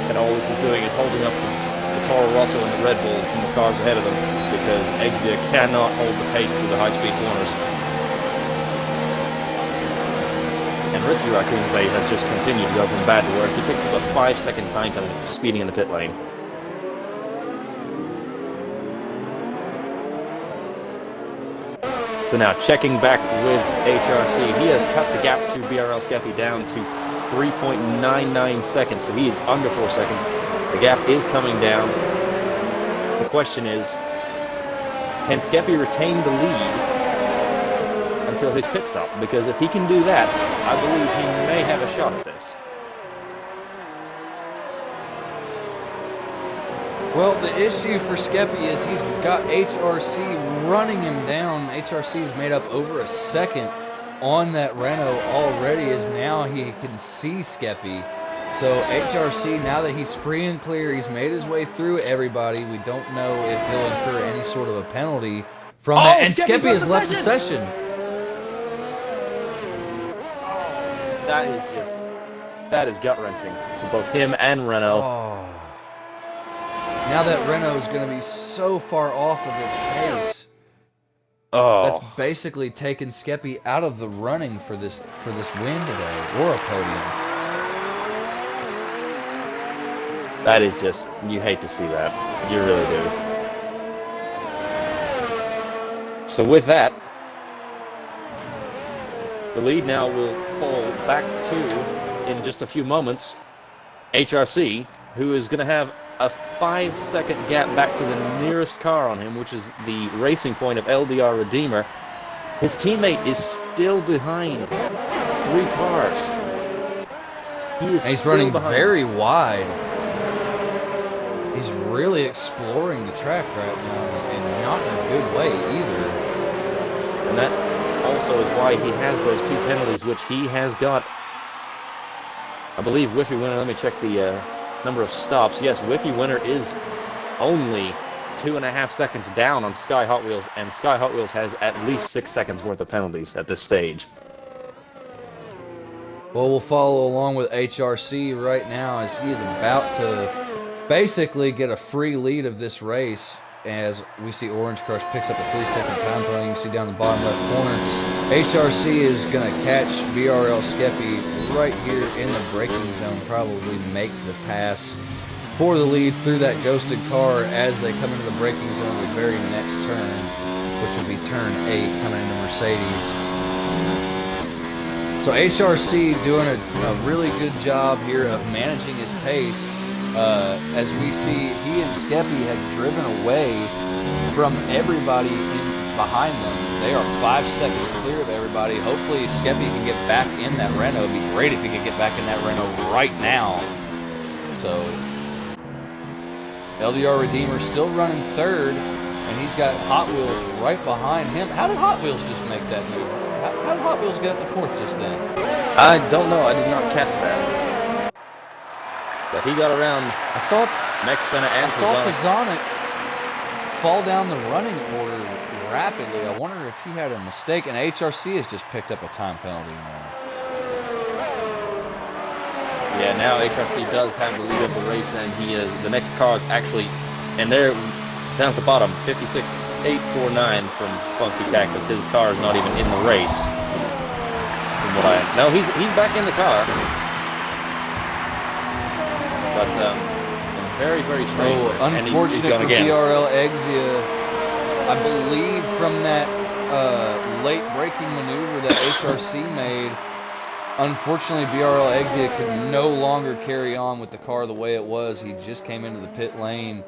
And all this is doing is holding up the Toro Rosso and the Red Bull from the cars ahead of them because Exia cannot hold the pace through the high-speed corners. And Ritzy Raccoon's day has just continued to go from bad to worse. He picks up a 5-second time penalty for speeding in the pit lane. So now checking back with HRC, he has cut the gap to BRL Skeppy down to 3.99 seconds, so he is under 4 seconds. The gap is coming down. The question is, can Skeppy retain the lead until his pit stop? Because if he can do that, I believe he may have a shot at this. Well, the issue for Skeppy is he's got HRC running him down. HRC's made up over a second on that Renault already, as now he can see Skeppy. So HRC, now that he's free and clear, he's made his way through everybody. We don't know if he'll incur any sort of a penalty from that. And Skeppy has left the session. That is gut-wrenching for both him and Renault. Oh. Now that Renault is going to be so far off of its pace, that's basically taken Skeppy out of the running for this win today, or a podium. That is just, you hate to see that. You really do. So with that, the lead now will fall back to, in just a few moments, HRC, who is going to have a 5-second gap back to the nearest car on him, which is the racing point of LDR Redeemer. His teammate is still behind 3 cars. He's running very wide. He's really exploring the track right now, and not in a good way either. And that also is why he has those 2 penalties, which he has got. I believe Whiffy Winner, let me check the number of stops. Yes, Whiffy Winner is only 2.5 seconds down on Sky Hot Wheels, and Sky Hot Wheels has at least 6 seconds worth of penalties at this stage. Well, we'll follow along with HRC right now as he is about to basically get a free lead of this race, as we see Orange Crush picks up a 3-second time penalty. You can see down the bottom left corner. HRC is going to catch BRL Skeppy right here in the braking zone, probably make the pass for the lead through that ghosted car as they come into the braking zone the very next turn, which will be turn 8 coming into Mercedes. So HRC doing a really good job here of managing his pace. As we see, he and Skeppy have driven away from everybody behind them. They are 5 seconds clear of everybody. Hopefully Skeppy can get back in that Renault. It'd be great if he could get back in that Renault right now. So LDR Redeemer still running third and he's got Hot Wheels right behind him. How did Hot Wheels just make that move? How did Hot Wheels get up to 4th just then? I don't know. I did not catch that. But he got around. I saw Tazonic fall down the running order rapidly. I wonder if he had a mistake, and HRC has just picked up a time penalty now. Yeah, now HRC does have the lead of the race, and he is the next car is actually, and they're down at the bottom, 56.849 from Funky Cactus. His car is not even in the race. From what no, he's back in the car, but very, very strange. Oh, unfortunate for BRL Exia. I believe from that late braking maneuver that HRC made, unfortunately BRL Exia could no longer carry on with the car the way it was. He just came into the pit lane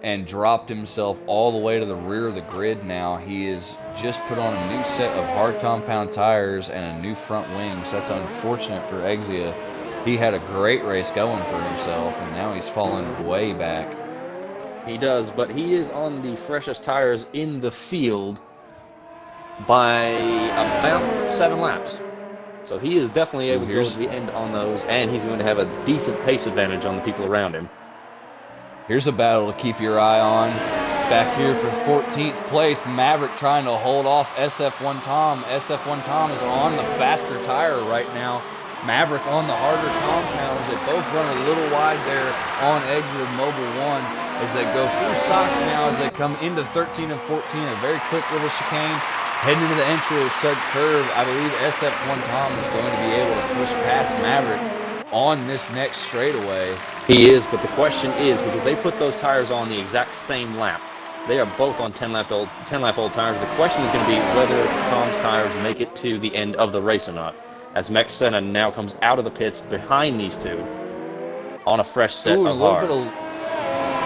and dropped himself all the way to the rear of the grid now. He has just put on a new set of hard compound tires and a new front wing, so that's unfortunate for Exia. He had a great race going for himself, and now he's fallen way back. He does, but he is on the freshest tires in the field by about 7 laps. So he is definitely able to go to the end on those, and he's going to have a decent pace advantage on the people around him. Here's a battle to keep your eye on. Back here for 14th place, Maverick trying to hold off SF1 Tom. SF1 Tom is on the faster tire right now. Maverick on the harder compounds. They both run a little wide there on exit of Mobile 1 as they go through Sox now as they come into 13 and 14. A very quick little chicane. Heading into the entry of the Sud Curve, I believe SF1 Tom is going to be able to push past Maverick on this next straightaway. He is, but the question is, because they put those tires on the exact same lap, they are both on 10-lap old tires. The question is going to be whether Tom's tires make it to the end of the race or not, as Mex Senna now comes out of the pits behind these two on a fresh set of hards.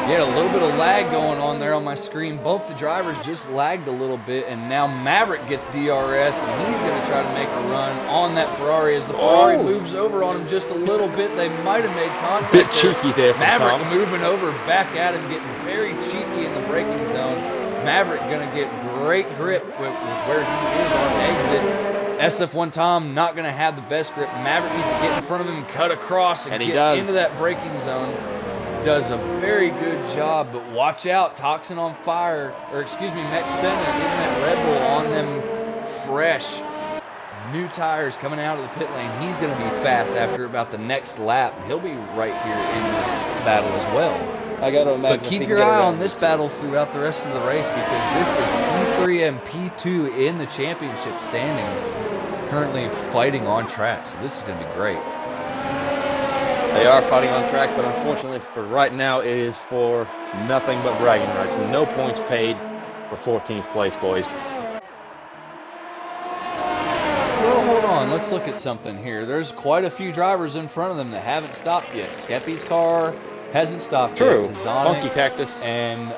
Yeah, a little bit of lag going on there on my screen. Both the drivers just lagged a little bit, and now Maverick gets DRS, and he's going to try to make a run on that Ferrari as the Ferrari moves over on him just a little bit. They might have made contact. Bit cheeky there from Maverick Tom. moving over back at him, getting very cheeky in the braking zone. Maverick going to get great grip with where he is on exit. SF1 Tom not going to have the best grip. Maverick needs to get in front of him and cut across and get into that braking zone. Does a very good job, but watch out, Toxin on fire, or excuse me, Mex Senna getting that Red Bull on them fresh. New tires coming out of the pit lane. He's going to be fast after about the next lap. He'll be right here in this battle as well. I got to imagine. But keep your eye on this battle throughout the rest of the race because this is P3 and P2 in the championship standings, currently fighting on track. So this is going to be great. They are fighting on track, but unfortunately for right now, it is for nothing but bragging rights. No points paid for 14th place, boys. Well, hold on. Let's look at something here. There's quite a few drivers in front of them that haven't stopped yet. Skeppy's car hasn't stopped yet. Tazonic Funky Cactus. And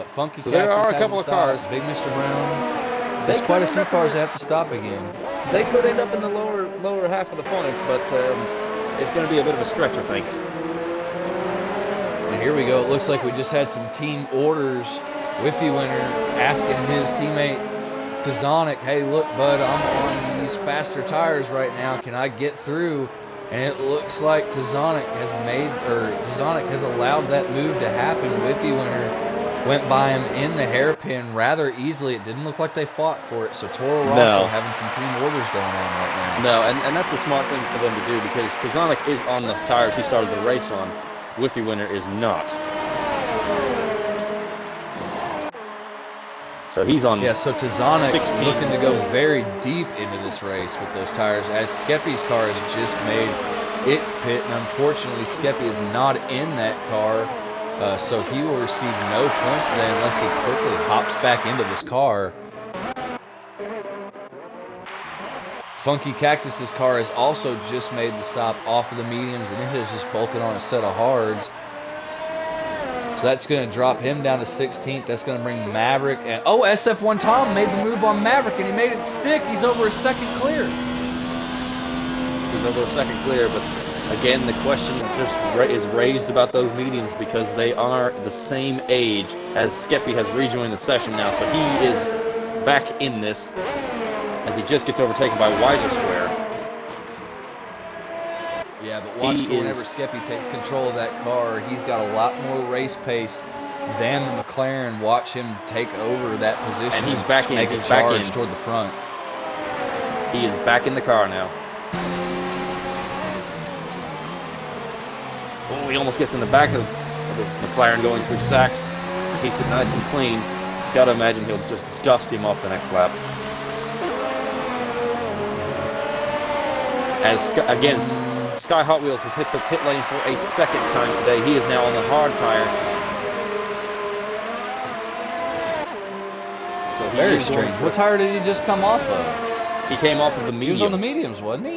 Funky so Cactus there are a couple of cars. Big Mr. Brown. There's quite a few cars that have to stop again. They could end up in the lower half of the points, but it's going to be a bit of a stretch, I think. And here we go. It looks like we just had some team orders. Whiffy Winner asking his teammate Tazonic, hey, look, bud, I'm on these faster tires right now. Can I get through? And it looks like Tazonic has allowed that move to happen. Whiffy Winner went by him in the hairpin rather easily. It didn't look like they fought for it. So Toro Rosso having some team orders going on right now. No, and that's the smart thing for them to do because Tazonic is on the tires he started the race on. Whiffy Winner is not. So he's on. Yeah, so Tazonic 16. looking to go very deep into this race with those tires as Skeppy's car has just made its pit. And unfortunately, Skeppy is not in that car. So he will receive no points today unless he quickly hops back into this car. Funky Cactus's car has also just made the stop off of the mediums, and it has just bolted on a set of hards. So that's going to drop him down to 16th. That's going to bring Maverick and SF1 Tom made the move on Maverick, and he made it stick. He's over a second clear. He's over a second clear, but Again, the question is raised about those mediums because they are the same age, as Skeppy has rejoined the session now, so he is back in this as he just gets overtaken by Weiser Square. Yeah, but watch for whenever Skeppy takes control of that car, he's got a lot more race pace than the McLaren. Watch him take over that position. And he's back in. Make a charge toward the front. He is back in the car now. Oh, he almost gets in the back of the McLaren going through Sachs. Keeps it nice and clean. Gotta imagine he'll just dust him off the next lap. As again, Sky Hot Wheels has hit the pit lane for a second time today. He is now on the hard tire. So very strange. What tire did he just come off of? He came off of the medium. He was on the mediums, wasn't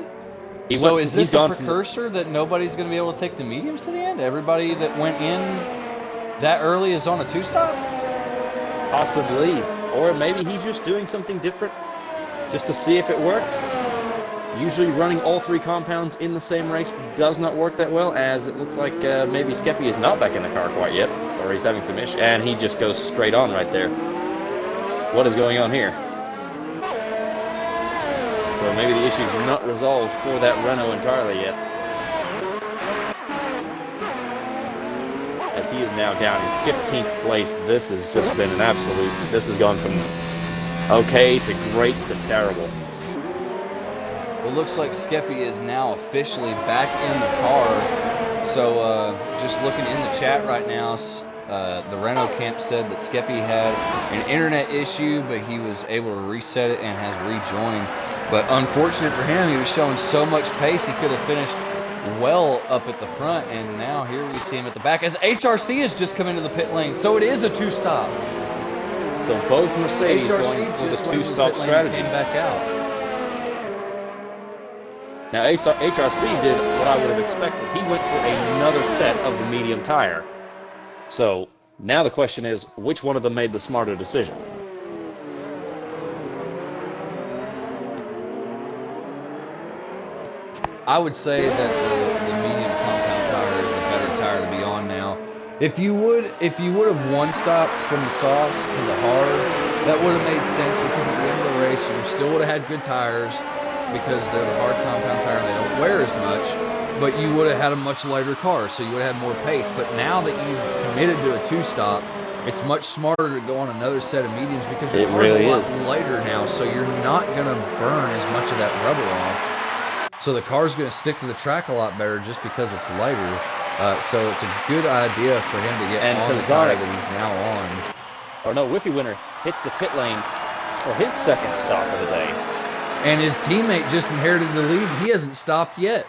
he? So is this a precursor that nobody's going to be able to take the mediums to the end? Everybody that went in that early is on a two-stop? Possibly. Or maybe he's just doing something different just to see if it works. Usually running all three compounds in the same race does not work that well, as it looks like maybe Skeppy is not back in the car quite yet, or he's having some issues, and he just goes straight on right there. What is going on here? So maybe the issue's not resolved for that Renault entirely yet. As he is now down in 15th place, this has just been an absolute, this has gone from okay to great to terrible. Well, it looks like Skeppy is now officially back in the car. So just looking in the chat right now, the Renault camp said that Skeppy had an internet issue, but he was able to reset it and has rejoined. But unfortunate for him, he was showing so much pace, he could have finished well up at the front, and now here we see him at the back as HRC has just come into the pit lane. So it is a two-stop. So both Mercedes HRC going for just the two-stop strategy. Came back out. Now HRC did what I would have expected. He went for another set of the medium tire. So now the question is, which one of them made the smarter decision? I would say that the medium compound tire is the better tire to be on now. If you would have one stop from the softs to the hards, that would have made sense, because at the end of the race you still would have had good tires because they're the hard compound tire and they don't wear as much, but you would have had a much lighter car, so you would have had more pace. But now that you've committed to a two-stop, it's much smarter to go on another set of mediums because your car's a lot lighter now, so you're not going to burn as much of that rubber off. So the car's going to stick to the track a lot better just because it's lighter. So it's a good idea for him to get on the tire that he's now on. Oh no, Whiffy Winner hits the pit lane for his second stop of the day. And his teammate just inherited the lead. He hasn't stopped yet.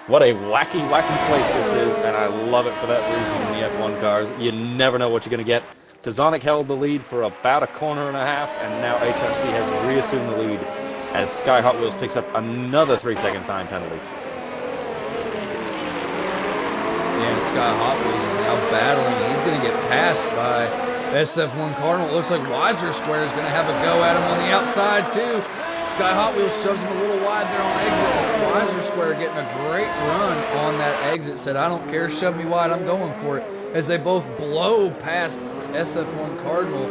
What a wacky, wacky place this is, and I love it for that reason in the F1 cars. You never know what you're going to get. Tazonic held the lead for about a corner and a half, and now HRC has reassumed the lead as Sky Hot Wheels picks up another 3-second time penalty. Yeah, and Sky Hot Wheels is now battling. He's going to get passed by SF1 Cardinal. It looks like Weiser Square is going to have a go at him on the outside, too. Sky Hot Wheels shoves him a little wide there on exit. Weiser Square getting a great run on that exit. Said, I don't care, shove me wide, I'm going for it. As they both blow past SF1 Cardinal.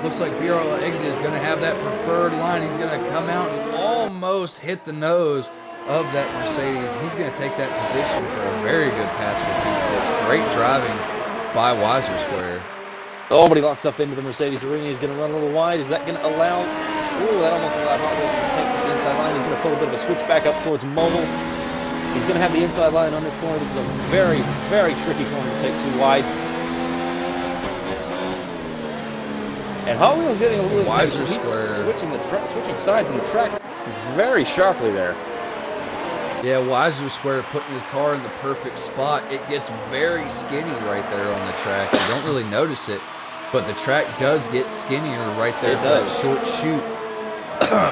Looks like BRL Exit is going to have that preferred line. He's going to come out and almost hit the nose of that Mercedes. He's going to take that position for a very good pass for P6. Great driving by Weiser Square. Oh, but he locks up into the Mercedes arena. He's going to run a little wide. Is that going to allow... Ooh, that almost allowed Hot Wheels to take the inside line. He's going to pull a bit of a switch back up towards Mobile. He's going to have the inside line on this corner. This is a very, very tricky corner to take too wide. And Hot Wheels getting a little Weiser Square. Switching sides on the track very sharply there. Yeah, Weiser Square putting his car in the perfect spot. It gets very skinny right there on the track. You don't really notice it, but the track does get skinnier right there for that short shoot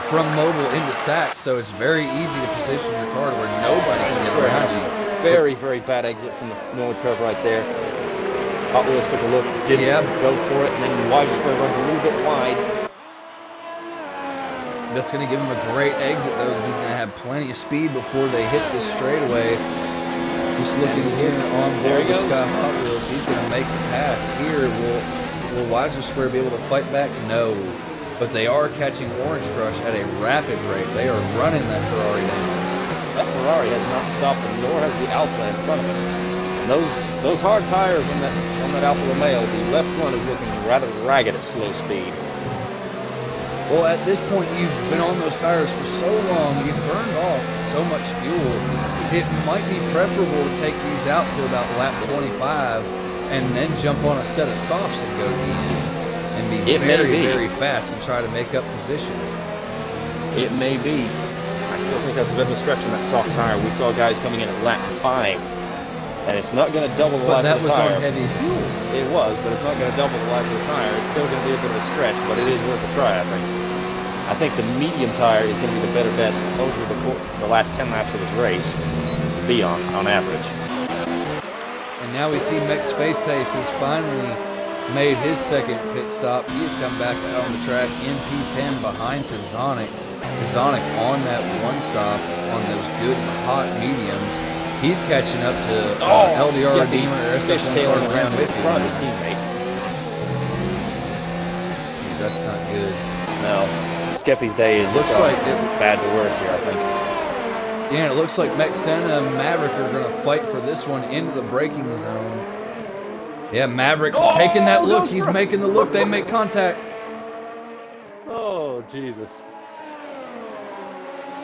from Mobile into Sachs. So it's very easy to position your car to where nobody can get around you. Very, very bad exit from the north curve right there. Hot Wheels took a look, didn't go for it, and then Weiser Square runs a little bit wide. That's going to give him a great exit, though, because he's going to have plenty of speed before they hit this straightaway. Just looking here on board the Sky Hot Wheels, he's going to make the pass here. Will Weiser Square be able to fight back? No. But they are catching Orange Crush at a rapid rate. They are running that Ferrari down. That Ferrari has not stopped them, nor has the Alfa in front of it. And those hard tires on that Alfa Romeo, the left front is looking rather ragged at slow speed. Well, at this point, you've been on those tires for so long, you've burned off so much fuel. It might be preferable to take these out to about lap 25 and then jump on a set of softs and go deep and be very fast and try to make up position. It may be. I still think that's a bit of a stretch in that soft tire. We saw guys coming in at lap 5, and it's not going to double the life of the tire. But that was on heavy fuel. It was, but it's not going to double the life of the tire. It's still going to be a bit of a stretch, but it is worth a try, I think. I think the medium tire is going to be the better bet over the last 10 laps of this race, to be on average. And now we see Mex Facetas has finally made his second pit stop. He has come back out on the track in P10 behind Tizonic. Tizonic on that one stop on those good and hot mediums. He's catching up to LDR Redeemer. Fishtailing around in front of his teammate. That's not good. No. Skeppy's day is looks like bad to worse here, I think. Yeah, it looks like Mexena and Maverick are going to fight for this one into the braking zone. Yeah, Maverick taking that look. He's making the look. They make contact. Oh, Jesus.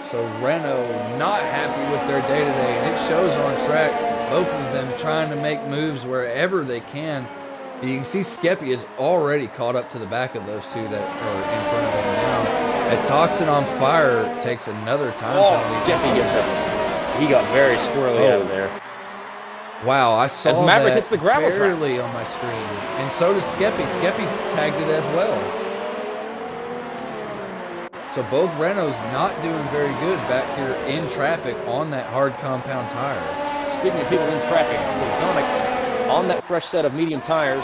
So Renault not happy with their day today, and it shows on track. Both of them trying to make moves wherever they can. You can see Skeppy is already caught up to the back of those two that are in front of him now. As Toxin on Fire takes another time penalty. Skeppy gets it. He got very squirrely out of there. Wow, I saw as Maverick that hits the gravel barely track on my screen. And so does Skeppy. Skeppy tagged it as well. So both Renaults not doing very good back here in traffic on that hard compound tire. Speaking of people in traffic, Tizonic on that fresh set of medium tires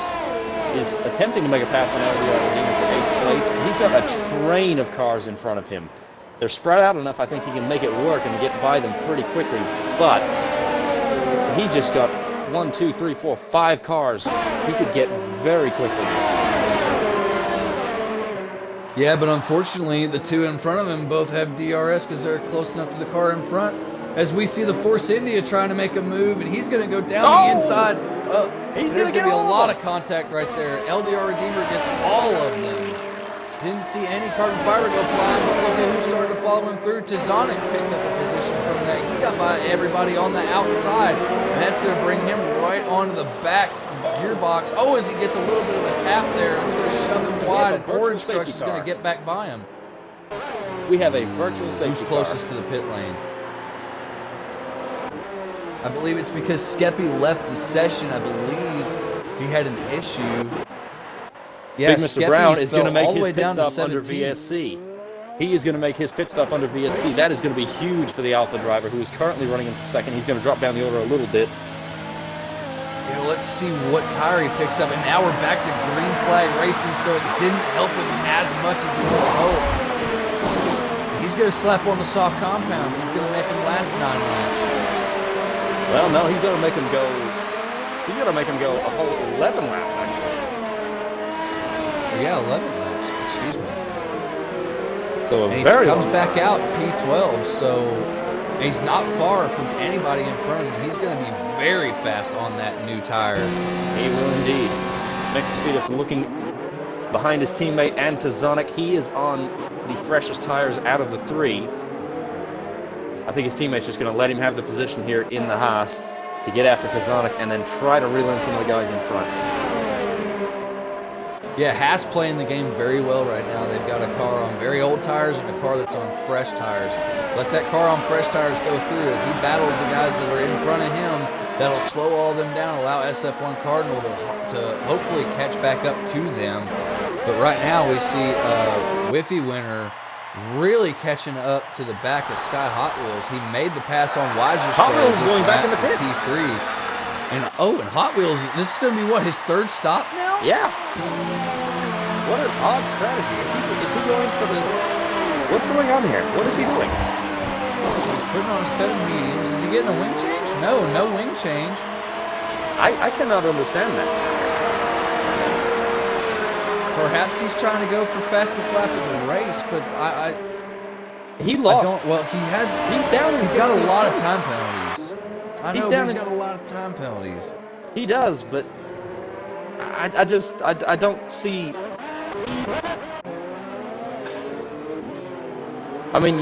is attempting to make a pass on LDR Redeemer for 8th place. He's got a train of cars in front of him. They're spread out enough, I think he can make it work and get by them pretty quickly. But he's just got 1, 2, 3, 4, 5 cars he could get very quickly. Yeah, but unfortunately, the two in front of him both have DRS because they're close enough to the car in front. As we see the Force India trying to make a move, and he's going to go down the inside. There's going to be a lot of contact right there. LDR Redeemer gets all of them. Didn't see any carbon fiber go flying, but look at who started to follow him through. Tizonic picked up a position from that. He got by everybody on the outside, and that's going to bring him right onto the back gearbox. Oh, as he gets a little bit of a tap there, it's going to shove him wide, and Orange Crush is going to get back by him. We have a virtual safety Who's closest to the pit lane? I believe it's because Skeppy left the session. I believe he had an issue. Yeah, Big Mr. Skeppy Brown is going to make all the way his pit down to stop under 17. VSC. He is going to make his pit stop under VSC. That is going to be huge for the Alpha driver, who is currently running in second. He's going to drop down the order a little bit. Yeah, let's see what tire he picks up. And now we're back to green flag racing, so it didn't help him as much as he would have hoped. He's going to slap on the soft compounds. He's going to make him last 9 laps. Well, no, he's going to make him go. He's going to make him go a whole 11 laps, actually. Yeah, 11 laps. Excuse me. So he comes back out P12, so he's not far from anybody in front of him. He's going to be very fast on that new tire. He will indeed. Next to see us looking behind his teammate and Tizonic. He is on the freshest tires out of the 3. I think his teammate's just going to let him have the position here in the Haas to get after Tizonic and then try to reel in some of the guys in front. Yeah, Haas playing the game very well right now. They've got a car on very old tires and a car that's on fresh tires. Let that car on fresh tires go through as he battles the guys that are in front of him. That'll slow all of them down, allow SF1 Cardinal to hopefully catch back up to them. But right now we see Whiffy Winner really catching up to the back of Sky Hot Wheels. He made the pass on Weiser Hot Wheels going back in the pits. P3. And Hot Wheels, this is going to be what, his 3rd stop now? Yeah. What an odd strategy. Is he going for the What's going on here? What is he doing? He's putting on a set of mediums. Is he getting a wing change? No, no wing change. I cannot understand that. Perhaps he's trying to go for fastest lap of the race, but He lost. I don't. Well, he has. He's down. He's got a 16 lot of points. time penalties. I He's know, down but he's in- got a lot of time penalties. He does, but I don't see. I mean,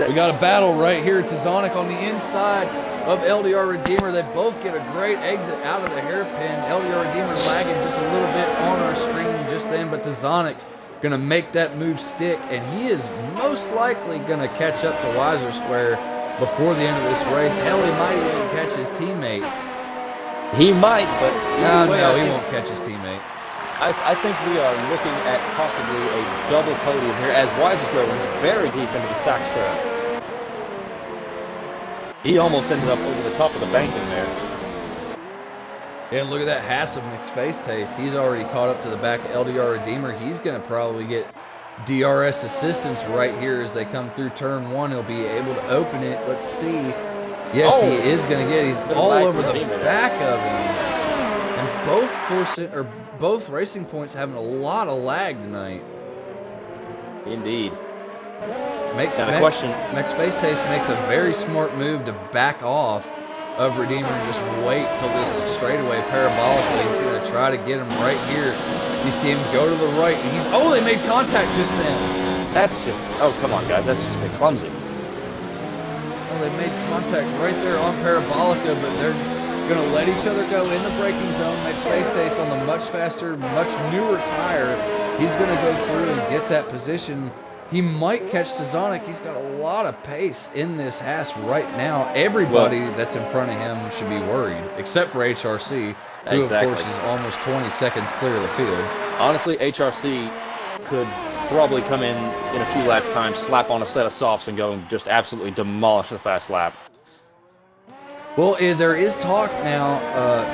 We got a battle right here. Tazonic on the inside of LDR Redeemer. They both get a great exit out of the hairpin. LDR Redeemer lagging just a little bit on our screen just then, but Tazonic gonna make that move stick, and he is most likely gonna catch up to Weiser Square before the end of this race. Hell, he might even catch his teammate. he might, but No, he won't catch his teammate. I think we are looking at possibly a double podium here as Weiser Square runs very deep into the Sachs curve. He almost ended up over the top of the banking there. And look at that Haas of mixed face taste. He's already caught up to the back of LDR Redeemer. He's going to probably get DRS assistance right here as they come through turn one. He'll be able to open it. Let's see. Yes, he is going to get it. He's Bit of all lag over to the Redeemer there. back of him. And both Racing Points having a lot of lag tonight. Indeed. Question. Mixed face taste makes a very smart move to back off of Redeemer and just wait till this straightaway parabolically. He's going to try to get him right here. You see him go to the right. And they made contact just then. That's just, oh, come on, guys. That's just a bit clumsy. Oh, they made contact right there on Parabolica, but they're going to let each other go in the braking zone. Makes face taste on the much faster, much newer tire. He's going to go through and get that position. He might catch Tazonic. He's got a lot of pace in this Haas right now. Everybody that's in front of him should be worried, except for HRC, who, of course, is almost 20 seconds clear of the field. Honestly, HRC could probably come in a few laps time, slap on a set of softs, and go and just absolutely demolish the fast lap. Well, there is talk now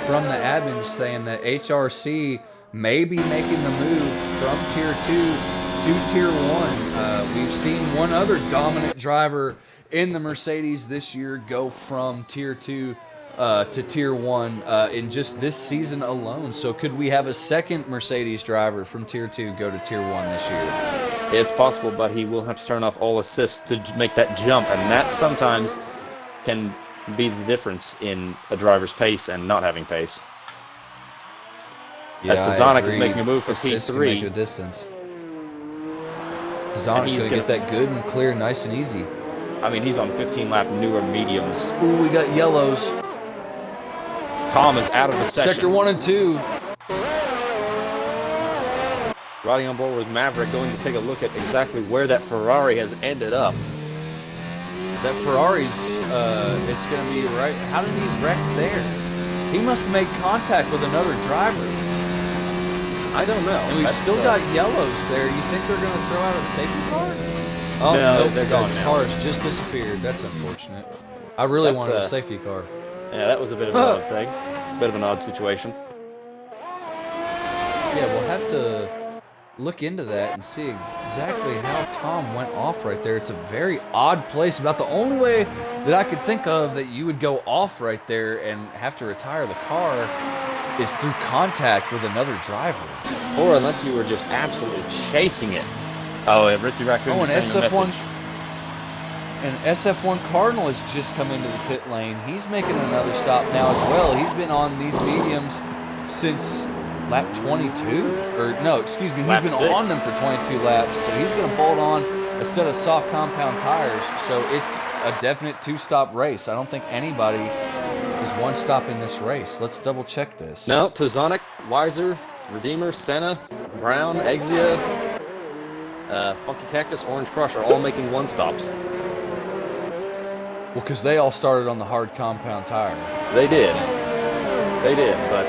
from the admin saying that HRC may be making the move from Tier 2 to Tier 1. We've seen one other dominant driver in the Mercedes this year go from Tier 2 to Tier 1 in just this season alone. So could we have a second Mercedes driver from Tier 2 go to Tier 1 this year? It's possible, but he will have to turn off all assists to make that jump, and that sometimes can be the difference in a driver's pace and not having pace. Yeah, as Tazonic is making a move for Assists can P3. make a distance. Tazonic's going to get that good and clear, nice and easy. I mean, he's on 15-lap newer mediums. Ooh, we got yellows. Tom is out of the section. Sector 1 and 2. Riding on board with Maverick, going to take a look at exactly where that Ferrari has ended up. That Ferrari's, it's going to be right. How did he wreck there? He must have made contact with another driver. I don't know. And we've still got yellows there. You think they're going to throw out a safety car? Oh, no, nope, they're gone the now. Car's just disappeared. That's unfortunate. I really That's, wanted a safety car. Yeah, that was a bit of an odd thing. Bit of an odd situation. Yeah, we'll have to look into that and see exactly how Tom went off right there. It's a very odd place. About the only way that I could think of that you would go off right there and have to retire the car is through contact with another driver. Or unless you were just absolutely chasing it. Oh, yeah, Ritzy Raccoon. Oh, and just sent a SF1 message. and SF1 Cardinal has just come into the pit lane. He's making another stop now as well. He's been on these mediums since lap 22, or no, excuse me, he's Lap been 6. on them for 22 laps, so he's going to bolt on a set of soft compound tires, so it's a definite two-stop race. I don't think anybody is one stop in this race. Let's double check this. No, Tazonic, Weiser, Redeemer, Senna, Brown, Exia, Funky Cactus, Orange Crush are all making one stops. Well, because they all started on the hard compound tire. They did, but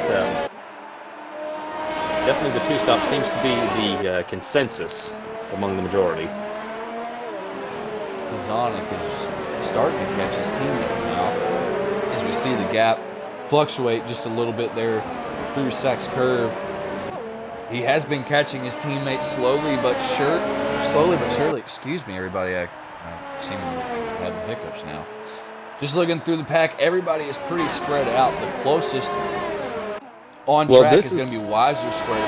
definitely the two-stop seems to be the consensus among the majority. Tazonic is starting to catch his teammate now, as we see the gap fluctuate just a little bit there through Sachs Curve. He has been catching his teammates slowly but surely. Excuse me, everybody. I seem to have the hiccups now. Just looking through the pack, everybody is pretty spread out. The closest on track is going to be Weiser Square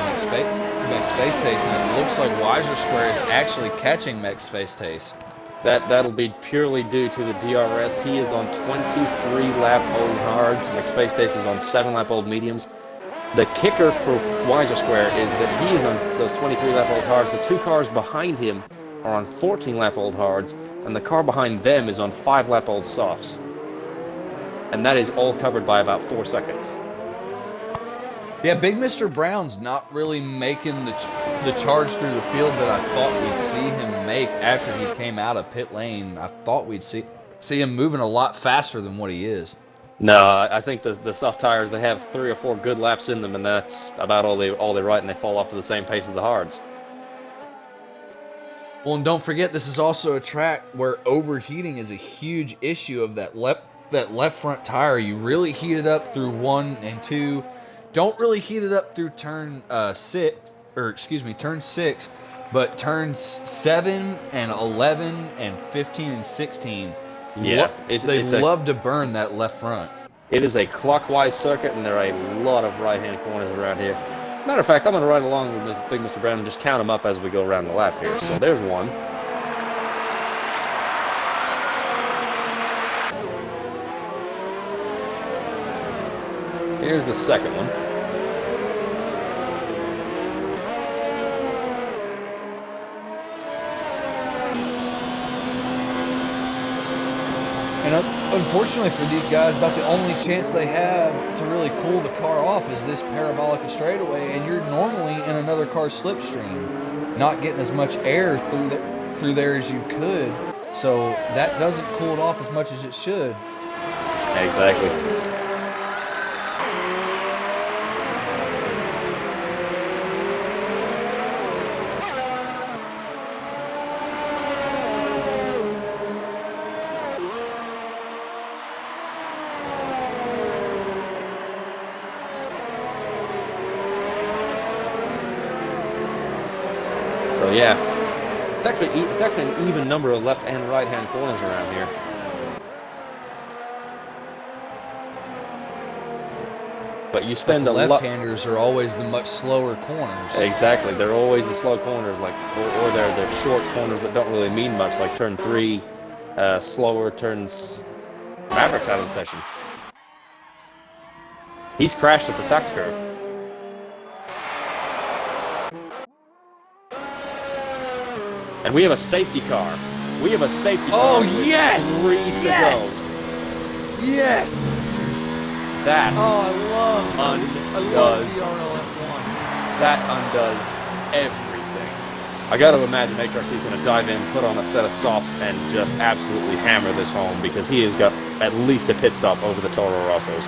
to Mex Face Taste, and it looks like Weiser Square is actually catching Mex Face Taste. That'll be purely due to the DRS. He is on 23 lap old hards. Mex Face Taste is on 7 lap old mediums. The kicker for Weiser Square is that he is on those 23 lap old hards. The 2 cars behind him are on 14 lap old hards, and the car behind them is on 5 lap old softs. And that is all covered by about 4 seconds. Yeah, Big Mr. Brown's not really making the charge through the field that I thought we'd see him make after he came out of pit lane. I thought we'd see him moving a lot faster than what he is. No, I think the soft tires, they have 3 or 4 good laps in them, and that's about all they write, and they fall off to the same pace as the hards. Well, and don't forget, this is also a track where overheating is a huge issue of that left front tire. You really heat it up through 1 and 2. Don't really heat it up through turn 6, but turns 7 and 11 and 15 and 16. Yeah, they love to burn that left front. It is a clockwise circuit, and there are a lot of right-hand corners around here. Matter of fact, I'm going to ride along with Big Mr. Brown and just count them up as we go around the lap here. So there's one. Here's the second one. And unfortunately for these guys, about the only chance they have to really cool the car off is this parabolic straightaway, and you're normally in another car's slipstream, not getting as much air through there as you could, so that doesn't cool it off as much as it should. Exactly. So yeah, it's actually an even number of left and right hand corners around here. But you spend a lot. Left-handers are always the much slower corners. Exactly, they're always the slow corners, or they're short corners that don't really mean much, like turn 3, slower turns. Maverick's out of the session. He's crashed at the Sachs curve. And we have a safety car. We have a safety car. Oh, yes! 3 to yes! go. Yes! That undoes. That undoes everything. I got to imagine HRC is going to dive in, put on a set of softs, and just absolutely hammer this home, because he has got at least a pit stop over the Toro Rossos.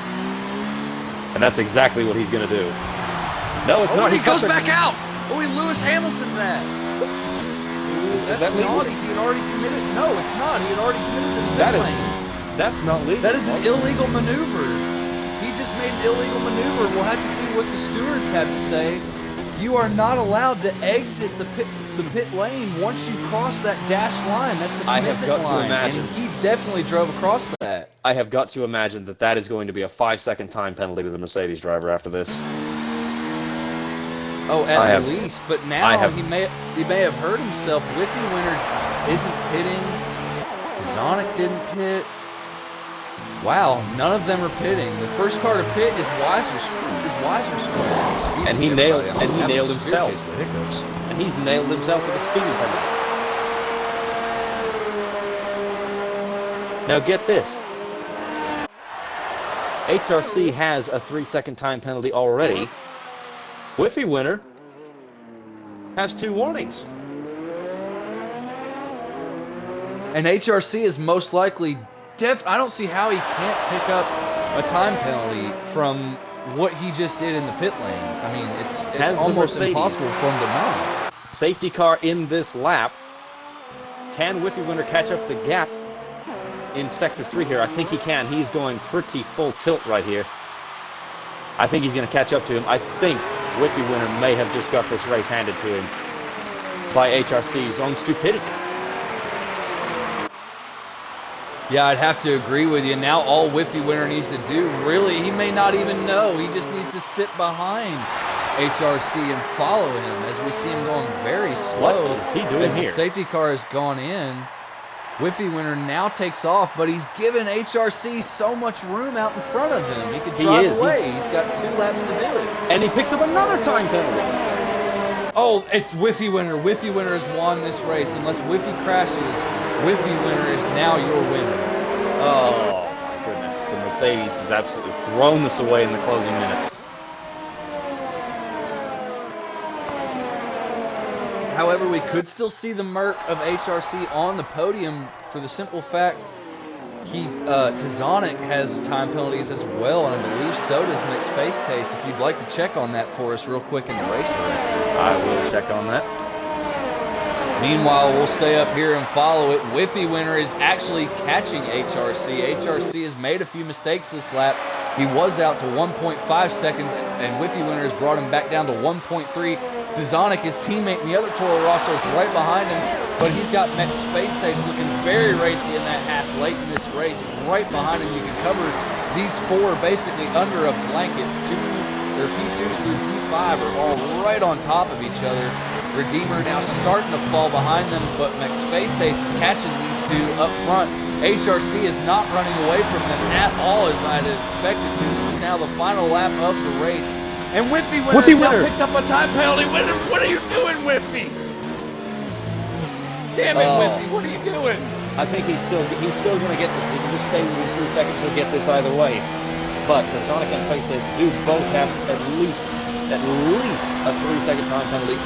And that's exactly what he's going to do. No, it's not. He goes back out. Oh, he Lewis Hamilton that. That's naughty. He had already committed. No, it's not. He had already committed to the lane. That's not legal. That is an illegal maneuver. He just made an illegal maneuver. We'll have to see what the stewards have to say. You are not allowed to exit the pit lane once you cross that dashed line. That's the commitment line. I have got to imagine. And he definitely drove across that. I have got to imagine that is going to be a 5-second time penalty to the Mercedes driver after this. Oh, at least. But now he may have hurt himself. Whiffy Winter isn't pitting. Tizonic didn't pit. Wow, none of them are pitting. The first car to pit is Weiser Square. And he nailed himself. And he's nailed himself with a speeding penalty. Now get this. HRC has a 3-second time penalty already. Whiffy Winter has 2 warnings. And HRC is most likely I don't see how he can't pick up a time penalty from what he just did in the pit lane. I mean, it's almost impossible for him to know. Safety car in this lap. Can Whiffy Winter catch up the gap in Sector 3 here? I think he can. He's going pretty full tilt right here. I think he's going to catch up to him. I think Whiffy Winner may have just got this race handed to him by HRC's own stupidity. Yeah, I'd have to agree with you. Now all Whiffy Winner needs to do, really, he may not even know. He just needs to sit behind HRC and follow him as we see him going very slow. What is he doing as here? The safety car has gone in. Whiffy Winner now takes off, but he's given HRC so much room out in front of him. He could drive away. He's got 2 laps to do it. And he picks up another time penalty. Oh, it's Whiffy Winner. Whiffy Winner has won this race. Unless Whiffy crashes, Whiffy Winner is now your winner. Oh, my goodness. The Mercedes has absolutely thrown this away in the closing minutes. However, we could still see the Merc of HRC on the podium for the simple fact Tizonic has time penalties as well, and I believe so does Mixed Face Taste. If you'd like to check on that for us real quick in the race directory. I will check on that. Meanwhile, we'll stay up here and follow it. Whiffy Winner is actually catching HRC. HRC has made a few mistakes this lap. He was out to 1.5 seconds, and Whiffy Winner has brought him back down to 1.3. Tizonic, his teammate in the other Toro Rosso, is right behind him, but he's got Mixed Face Taste looking very racy in that Haas late in this race. Right behind him, you can cover these 4 basically under a blanket. P2 through P5 are all right on top of each other. Redeemer now starting to fall behind them, but Mixed Face Taste is catching these 2 up front. HRC is not running away from them at all as I'd expected to. This is now the final lap of the race. And Whiffy Winner now picked up a time penalty. What are you doing, Whiffy? Damn it, Whiffy, what are you doing? I think he's still going to get this. He can just stay within 3 seconds. He'll get this either way. But Sonic and Face Taste do both have at least a 3-second time penalty.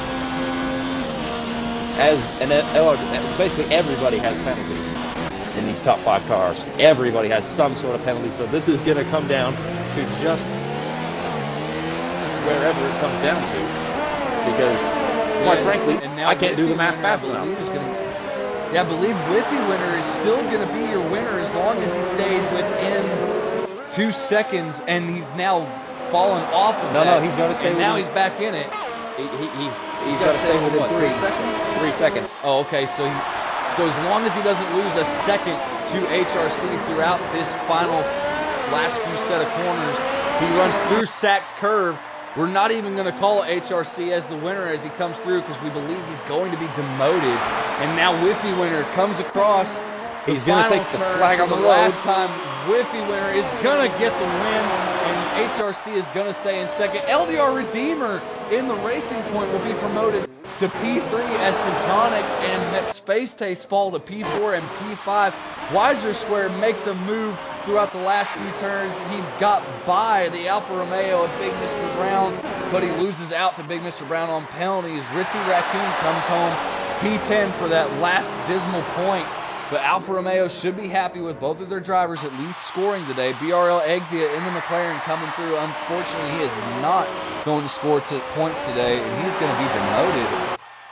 Basically everybody has penalties in these top 5 cars. Everybody has some sort of penalty. So this is going to come down to just wherever it comes down to, because quite frankly, I can't do the math fast enough. I believe Whiffy Winner is still going to be your winner as long as he stays within 2 seconds, and he's now fallen off of that. No, he's got to stay. And now he's back in it. He's got to stay within what, 3 seconds. 3 seconds. Oh, okay. So as long as he doesn't lose a second to HRC throughout this final last few set of corners, he runs through Sachs curve. We're not even going to call HRC as the winner as he comes through because we believe he's going to be demoted. And now Whiffy Winner comes across. He's going to take the flag on the road. Last time, Whiffy Winner is going to get the win, and HRC is going to stay in second. LDR Redeemer in the Racing Point will be promoted to P3 as Tizonic and Mixed Face Taste fall to P4 and P5. Weiser Square makes a move throughout the last few turns. He got by the Alfa Romeo of Big Mr. Brown, but he loses out to Big Mr. Brown on penalties. Ritzy Raccoon comes home P10 for that last dismal point. But Alfa Romeo should be happy with both of their drivers at least scoring today. BRL Exia in the McLaren coming through. Unfortunately, he is not going to score points today, and he's going to be demoted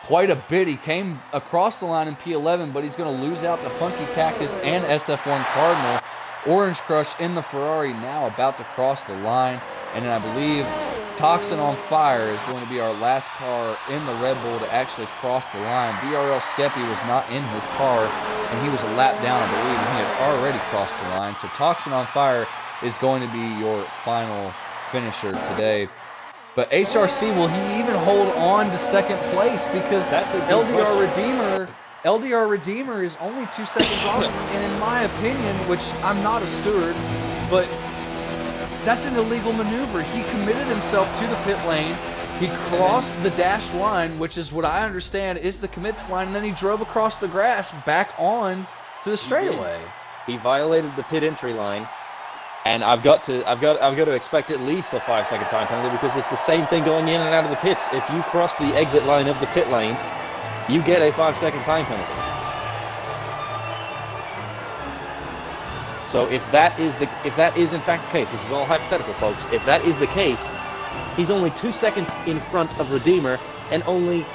quite a bit. He came across the line in P11, but he's going to lose out to Funky Cactus and SF1 Cardinal. Orange Crush in the Ferrari now about to cross the line. And then I believe Toxin on Fire is going to be our last car in the Red Bull to actually cross the line. BRL Skeppy was not in his car, and he was a lap down, I believe, and he had already crossed the line. So Toxin on Fire is going to be your final finisher today. But HRC, will he even hold on to second place? Because LDR Redeemer is only 2 seconds on him. And in my opinion, which I'm not a steward, but that's an illegal maneuver. He committed himself to the pit lane. He crossed the dashed line, which is what I understand is the commitment line, and then he drove across the grass back on to the straightaway. He violated the pit entry line. And I've got to expect at least a 5-second time penalty because it's the same thing going in and out of the pits. If you cross the exit line of the pit lane, you get a 5-second time penalty. So if that is in fact the case, this is all hypothetical, folks. If that is the case, he's only 2 seconds in front of Redeemer and only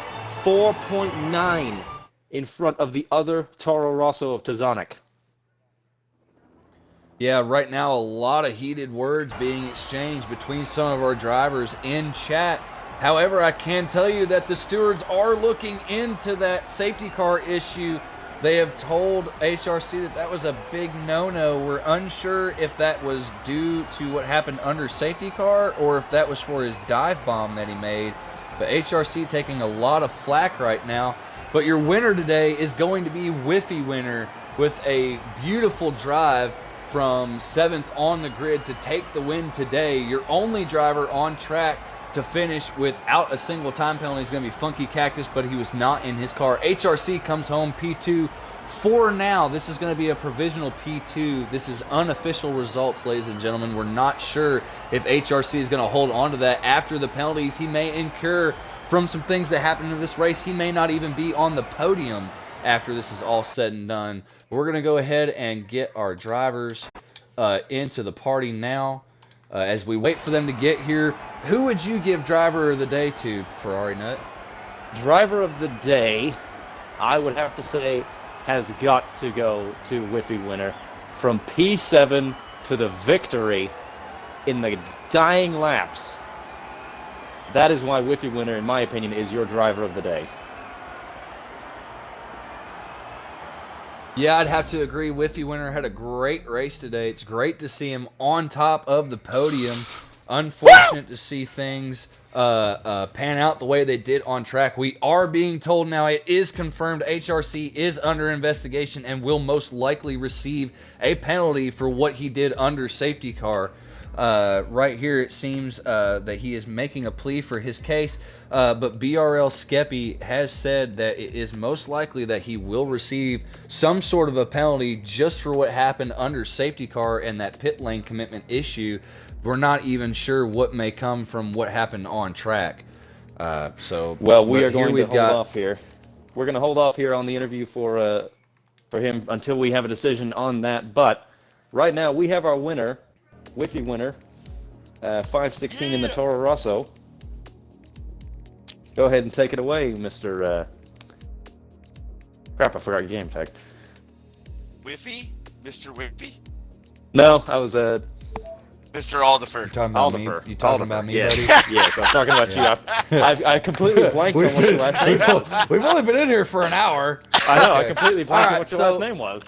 4.9 in front of the other Toro Rosso of Tizonic. Yeah, right now a lot of heated words being exchanged between some of our drivers in chat. However, I can tell you that the stewards are looking into that safety car issue. They have told HRC that that was a big no-no. We're unsure if that was due to what happened under safety car or if that was for his dive bomb that he made. But HRC taking a lot of flack right now. But your winner today is going to be Whiffy Winner with a beautiful drive from 7th on the grid to take the win today. Your only driver on track to finish without a single time penalty is going to be Funky Cactus, but he was not in his car. HRC comes home P2 for now. This is going to be a provisional P2. This is unofficial results, ladies and gentlemen. We're not sure if HRC is going to hold on to that after the penalties he may incur from some things that happened in this race. He may not even be on the podium after this is all said and done. We're going to go ahead and get our drivers into the party now. As we wait for them to get here, who would you give driver of the day to, Ferrari Nut? Driver of the day, I would have to say, has got to go to Whiffy Winner. From P7 to the victory in the dying laps. That is why Whiffy Winner, in my opinion, is your driver of the day. Yeah, I'd have to agree. Whiffy Winner had a great race today. It's great to see him on top of the podium. Unfortunate to see things pan out the way they did on track. We are being told now, it is confirmed, HRC is under investigation and will most likely receive a penalty for what he did under safety car. Right here it seems that he is making a plea for his case, but BRL Skeppy has said that it is most likely that he will receive some sort of a penalty just for what happened under safety car and that pit lane commitment issue. We're not even sure what may come from what happened on track. Well, we are going to hold off here. We're going to hold off here on the interview for him until we have a decision on that. But right now we have our winner, Whiffy Winner, 516 in the Toro Rosso. Go ahead and take it away, Mr. Crap, I forgot your game tag. Whiffy? Mr. Whiffy? No, I was Mr. Aldifer. You talking about me? You talking about me, yes. buddy? Yes, I'm talking about you. I completely blanked on what your last name was. We've only been in here for an hour. I know, I completely blanked on what your last name was.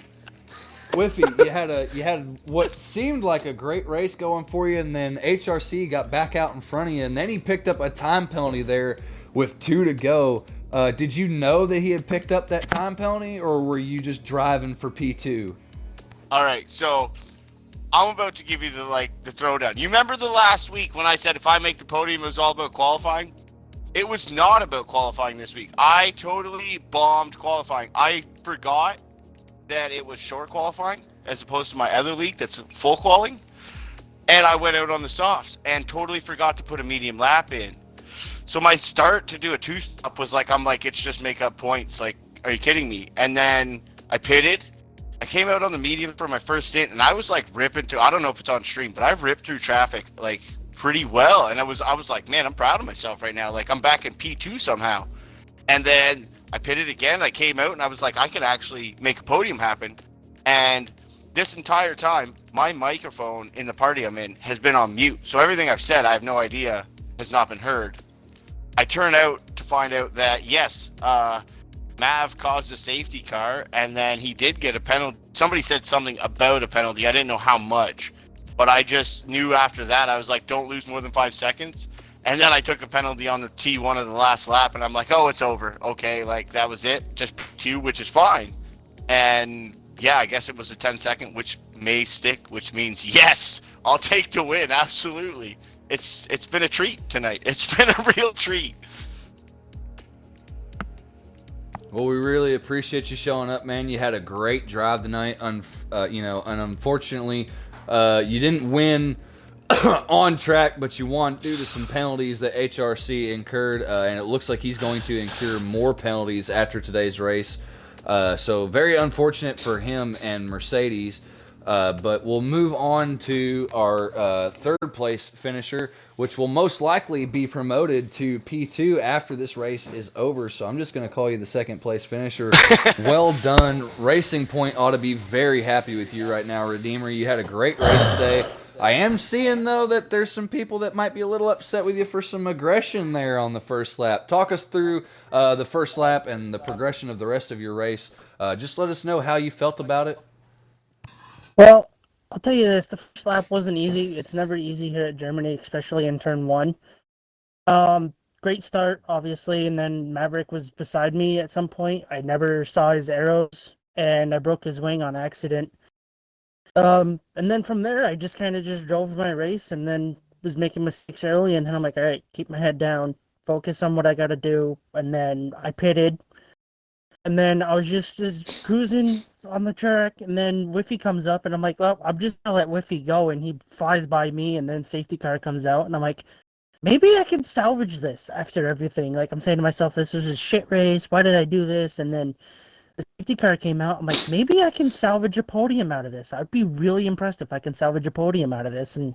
Whiffy, you had what seemed like a great race going for you, and then HRC got back out in front of you, and then he picked up a time penalty there with 2 to go. Did you know that he had picked up that time penalty, or were you just driving for P2? All right, so I'm about to give you the throwdown. You remember the last week when I said if I make the podium, it was all about qualifying? It was not about qualifying this week. I totally bombed qualifying. I forgot that it was short qualifying as opposed to my other league that's full qualifying, and I went out on the softs and totally forgot to put a medium lap in. So my start to do a 2-stop was it's just make up points. Like, are you kidding me? And then I pitted. I came out on the medium for my first stint, and I was ripping through. I don't know if it's on stream, but I ripped through traffic pretty well. And I was like, man, I'm proud of myself right now. I'm back in P2 somehow. And then I pitted again. I came out, and I was like, I could actually make a podium happen. And this entire time, my microphone in the party I'm in has been on mute. So everything I've said, I have no idea, has not been heard. I turn out to find out that, yes, Mav caused a safety car, and then he did get a penalty. Somebody said something about a penalty. I didn't know how much. But I just knew after that, I was like, don't lose more than 5 seconds. And then I took a penalty on the T1 of the last lap, and I'm like, oh, it's over. Okay, that was it. Just 2, which is fine. And, yeah, I guess it was a 10-second, which may stick, which means, yes, I'll take the win, absolutely. It's been a treat tonight. It's been a real treat. Well, we really appreciate you showing up, man. You had a great drive tonight. And unfortunately, you didn't win on track, but you won due to some penalties that HRC incurred, and it looks like he's going to incur more penalties after today's race. So very unfortunate for him and Mercedes. But we'll move on to our third place finisher, which will most likely be promoted to P2 after this race is over. So I'm just going to call you the second place finisher. Well done. Racing Point ought to be very happy with you right now, Redeemer. You had a great race today. I am seeing, though, that there's some people that might be a little upset with you for some aggression there on the first lap. Talk us through the first lap and the progression of the rest of your race. Just let us know how you felt about it. Well, I'll tell you this: the first lap wasn't easy. It's never easy here at Germany, especially in turn one. Great start, obviously, and then Maverick was beside me at some point. I never saw his arrows, and I broke his wing on accident. And then from there, I just kind of just drove my race, and then was making mistakes early, and then I'm like, all right, keep my head down, focus on what I got to do, and then I pitted. And then I was just cruising on the track, and then Whiffy comes up, and I'm like, well, I'm just gonna let Whiffy go, and he flies by me, and then safety car comes out, and I'm like, maybe I can salvage this after everything. Like, I'm saying to myself, this was a shit race, why did I do this? And then the safety car came out, I'm like, maybe I can salvage a podium out of this. I'd be really impressed if I can salvage a podium out of this, and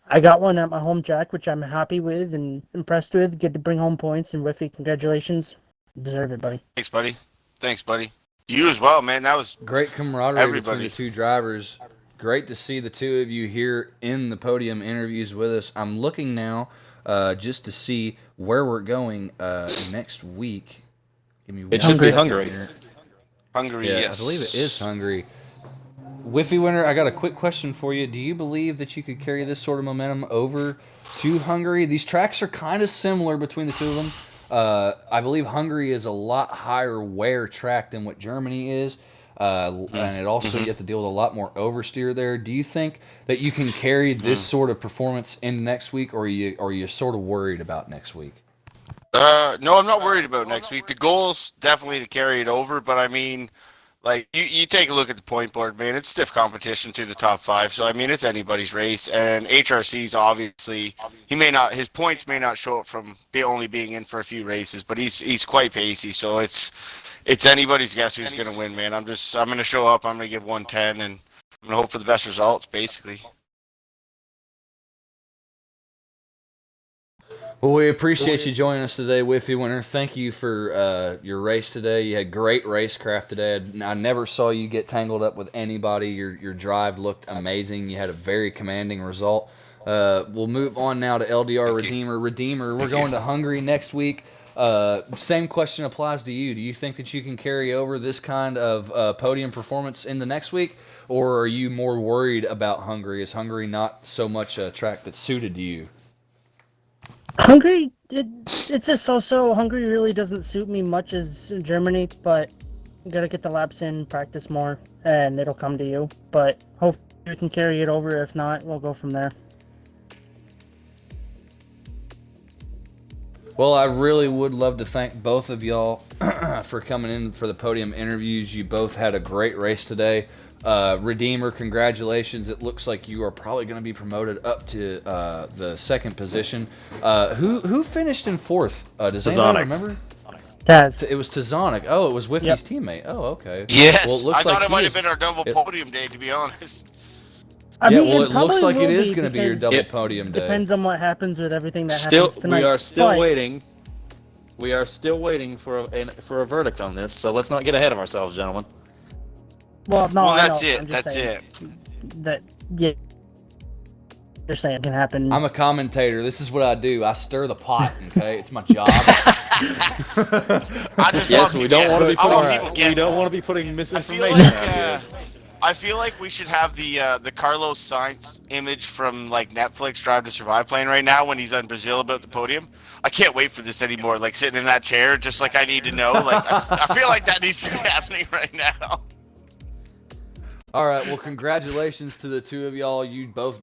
I got one at my home track, which I'm happy with and impressed with. Good to bring home points, and Whiffy, congratulations. Deserve it, buddy. Thanks, buddy. You as well, man. That was Great camaraderie between the two drivers. Great to see the two of you here in the podium interviews with us. I'm looking now just to see where we're going next week. Give me It should be second Hungary. here. Hungary, Yeah, yes. I believe it is Hungary. Whiffy Winner, I got a quick question for you. Do you believe that you could carry this sort of momentum over to Hungary? These tracks are kind of similar between the two of them. I believe Hungary is a lot higher wear track than what Germany is, and it also you have to deal with a lot more oversteer there. Do you think that you can carry this sort of performance into next week, or are you sort of worried about next week? No, I'm not worried about next week. The goal's definitely to carry it over, but I mean, like, you take a look at the point board, man. It's stiff competition to the top five. So, I mean, it's anybody's race. And HRC's obviously, his points may not show up from only being in for a few races, but he's quite pacey. So it's anybody's guess who's going to win, man. I'm going to show up. I'm going to give 110, and I'm going to hope for the best results, basically. Well, we appreciate you joining us today, Whiffy Winner. Thank you for your race today. You had great racecraft today. I never saw you get tangled up with anybody. Your drive looked amazing. You had a very commanding result. We'll move on now to LDR Redeemer. Redeemer, we're going to Hungary next week. Same question applies to you. Do you think that you can carry over this kind of podium performance into next week, or are you more worried about Hungary? Is Hungary not so much a track that's suited to you? Hungary, it's a so-so. Hungary really doesn't suit me much as Germany, but you gotta get the laps in, practice more, and it'll come to you. But hopefully we can carry it over. If not, we'll go from there. Well, I really would love to thank both of y'all for coming in for the podium interviews. You both had a great race today. Redeemer, congratulations. It looks like you are probably going to be promoted up to the second position. Who finished in fourth? Does anyone remember? Taz. It was Tazonic. Oh, it was Whiffy's teammate. Oh, okay. Yes. Well, it looks I thought like it might have been our double podium day, to be honest. I mean, well, it looks like it is be going to be your double because podium day. Depends on what happens with everything that happens tonight. We are still But- waiting. We are still waiting for a verdict on this. So let's not get ahead of ourselves, gentlemen. Well, no, Well, I that's know. it. I'm just That's saying it. That you're saying it can happen. I'm a commentator. This is what I do. I stir the pot. Okay, it's my job. I just Yes, want we don't want to be I want putting. people We guessing. don't want to be putting I feel misinformation like out here. I feel like we should have the Carlos Sainz image from like Netflix Drive to Survive playing right now when he's in Brazil about the podium. I can't wait for this anymore. Like sitting in that chair, just like I need to know. Like I feel like that needs to be happening right now. All right. Well, congratulations to the two of y'all. You both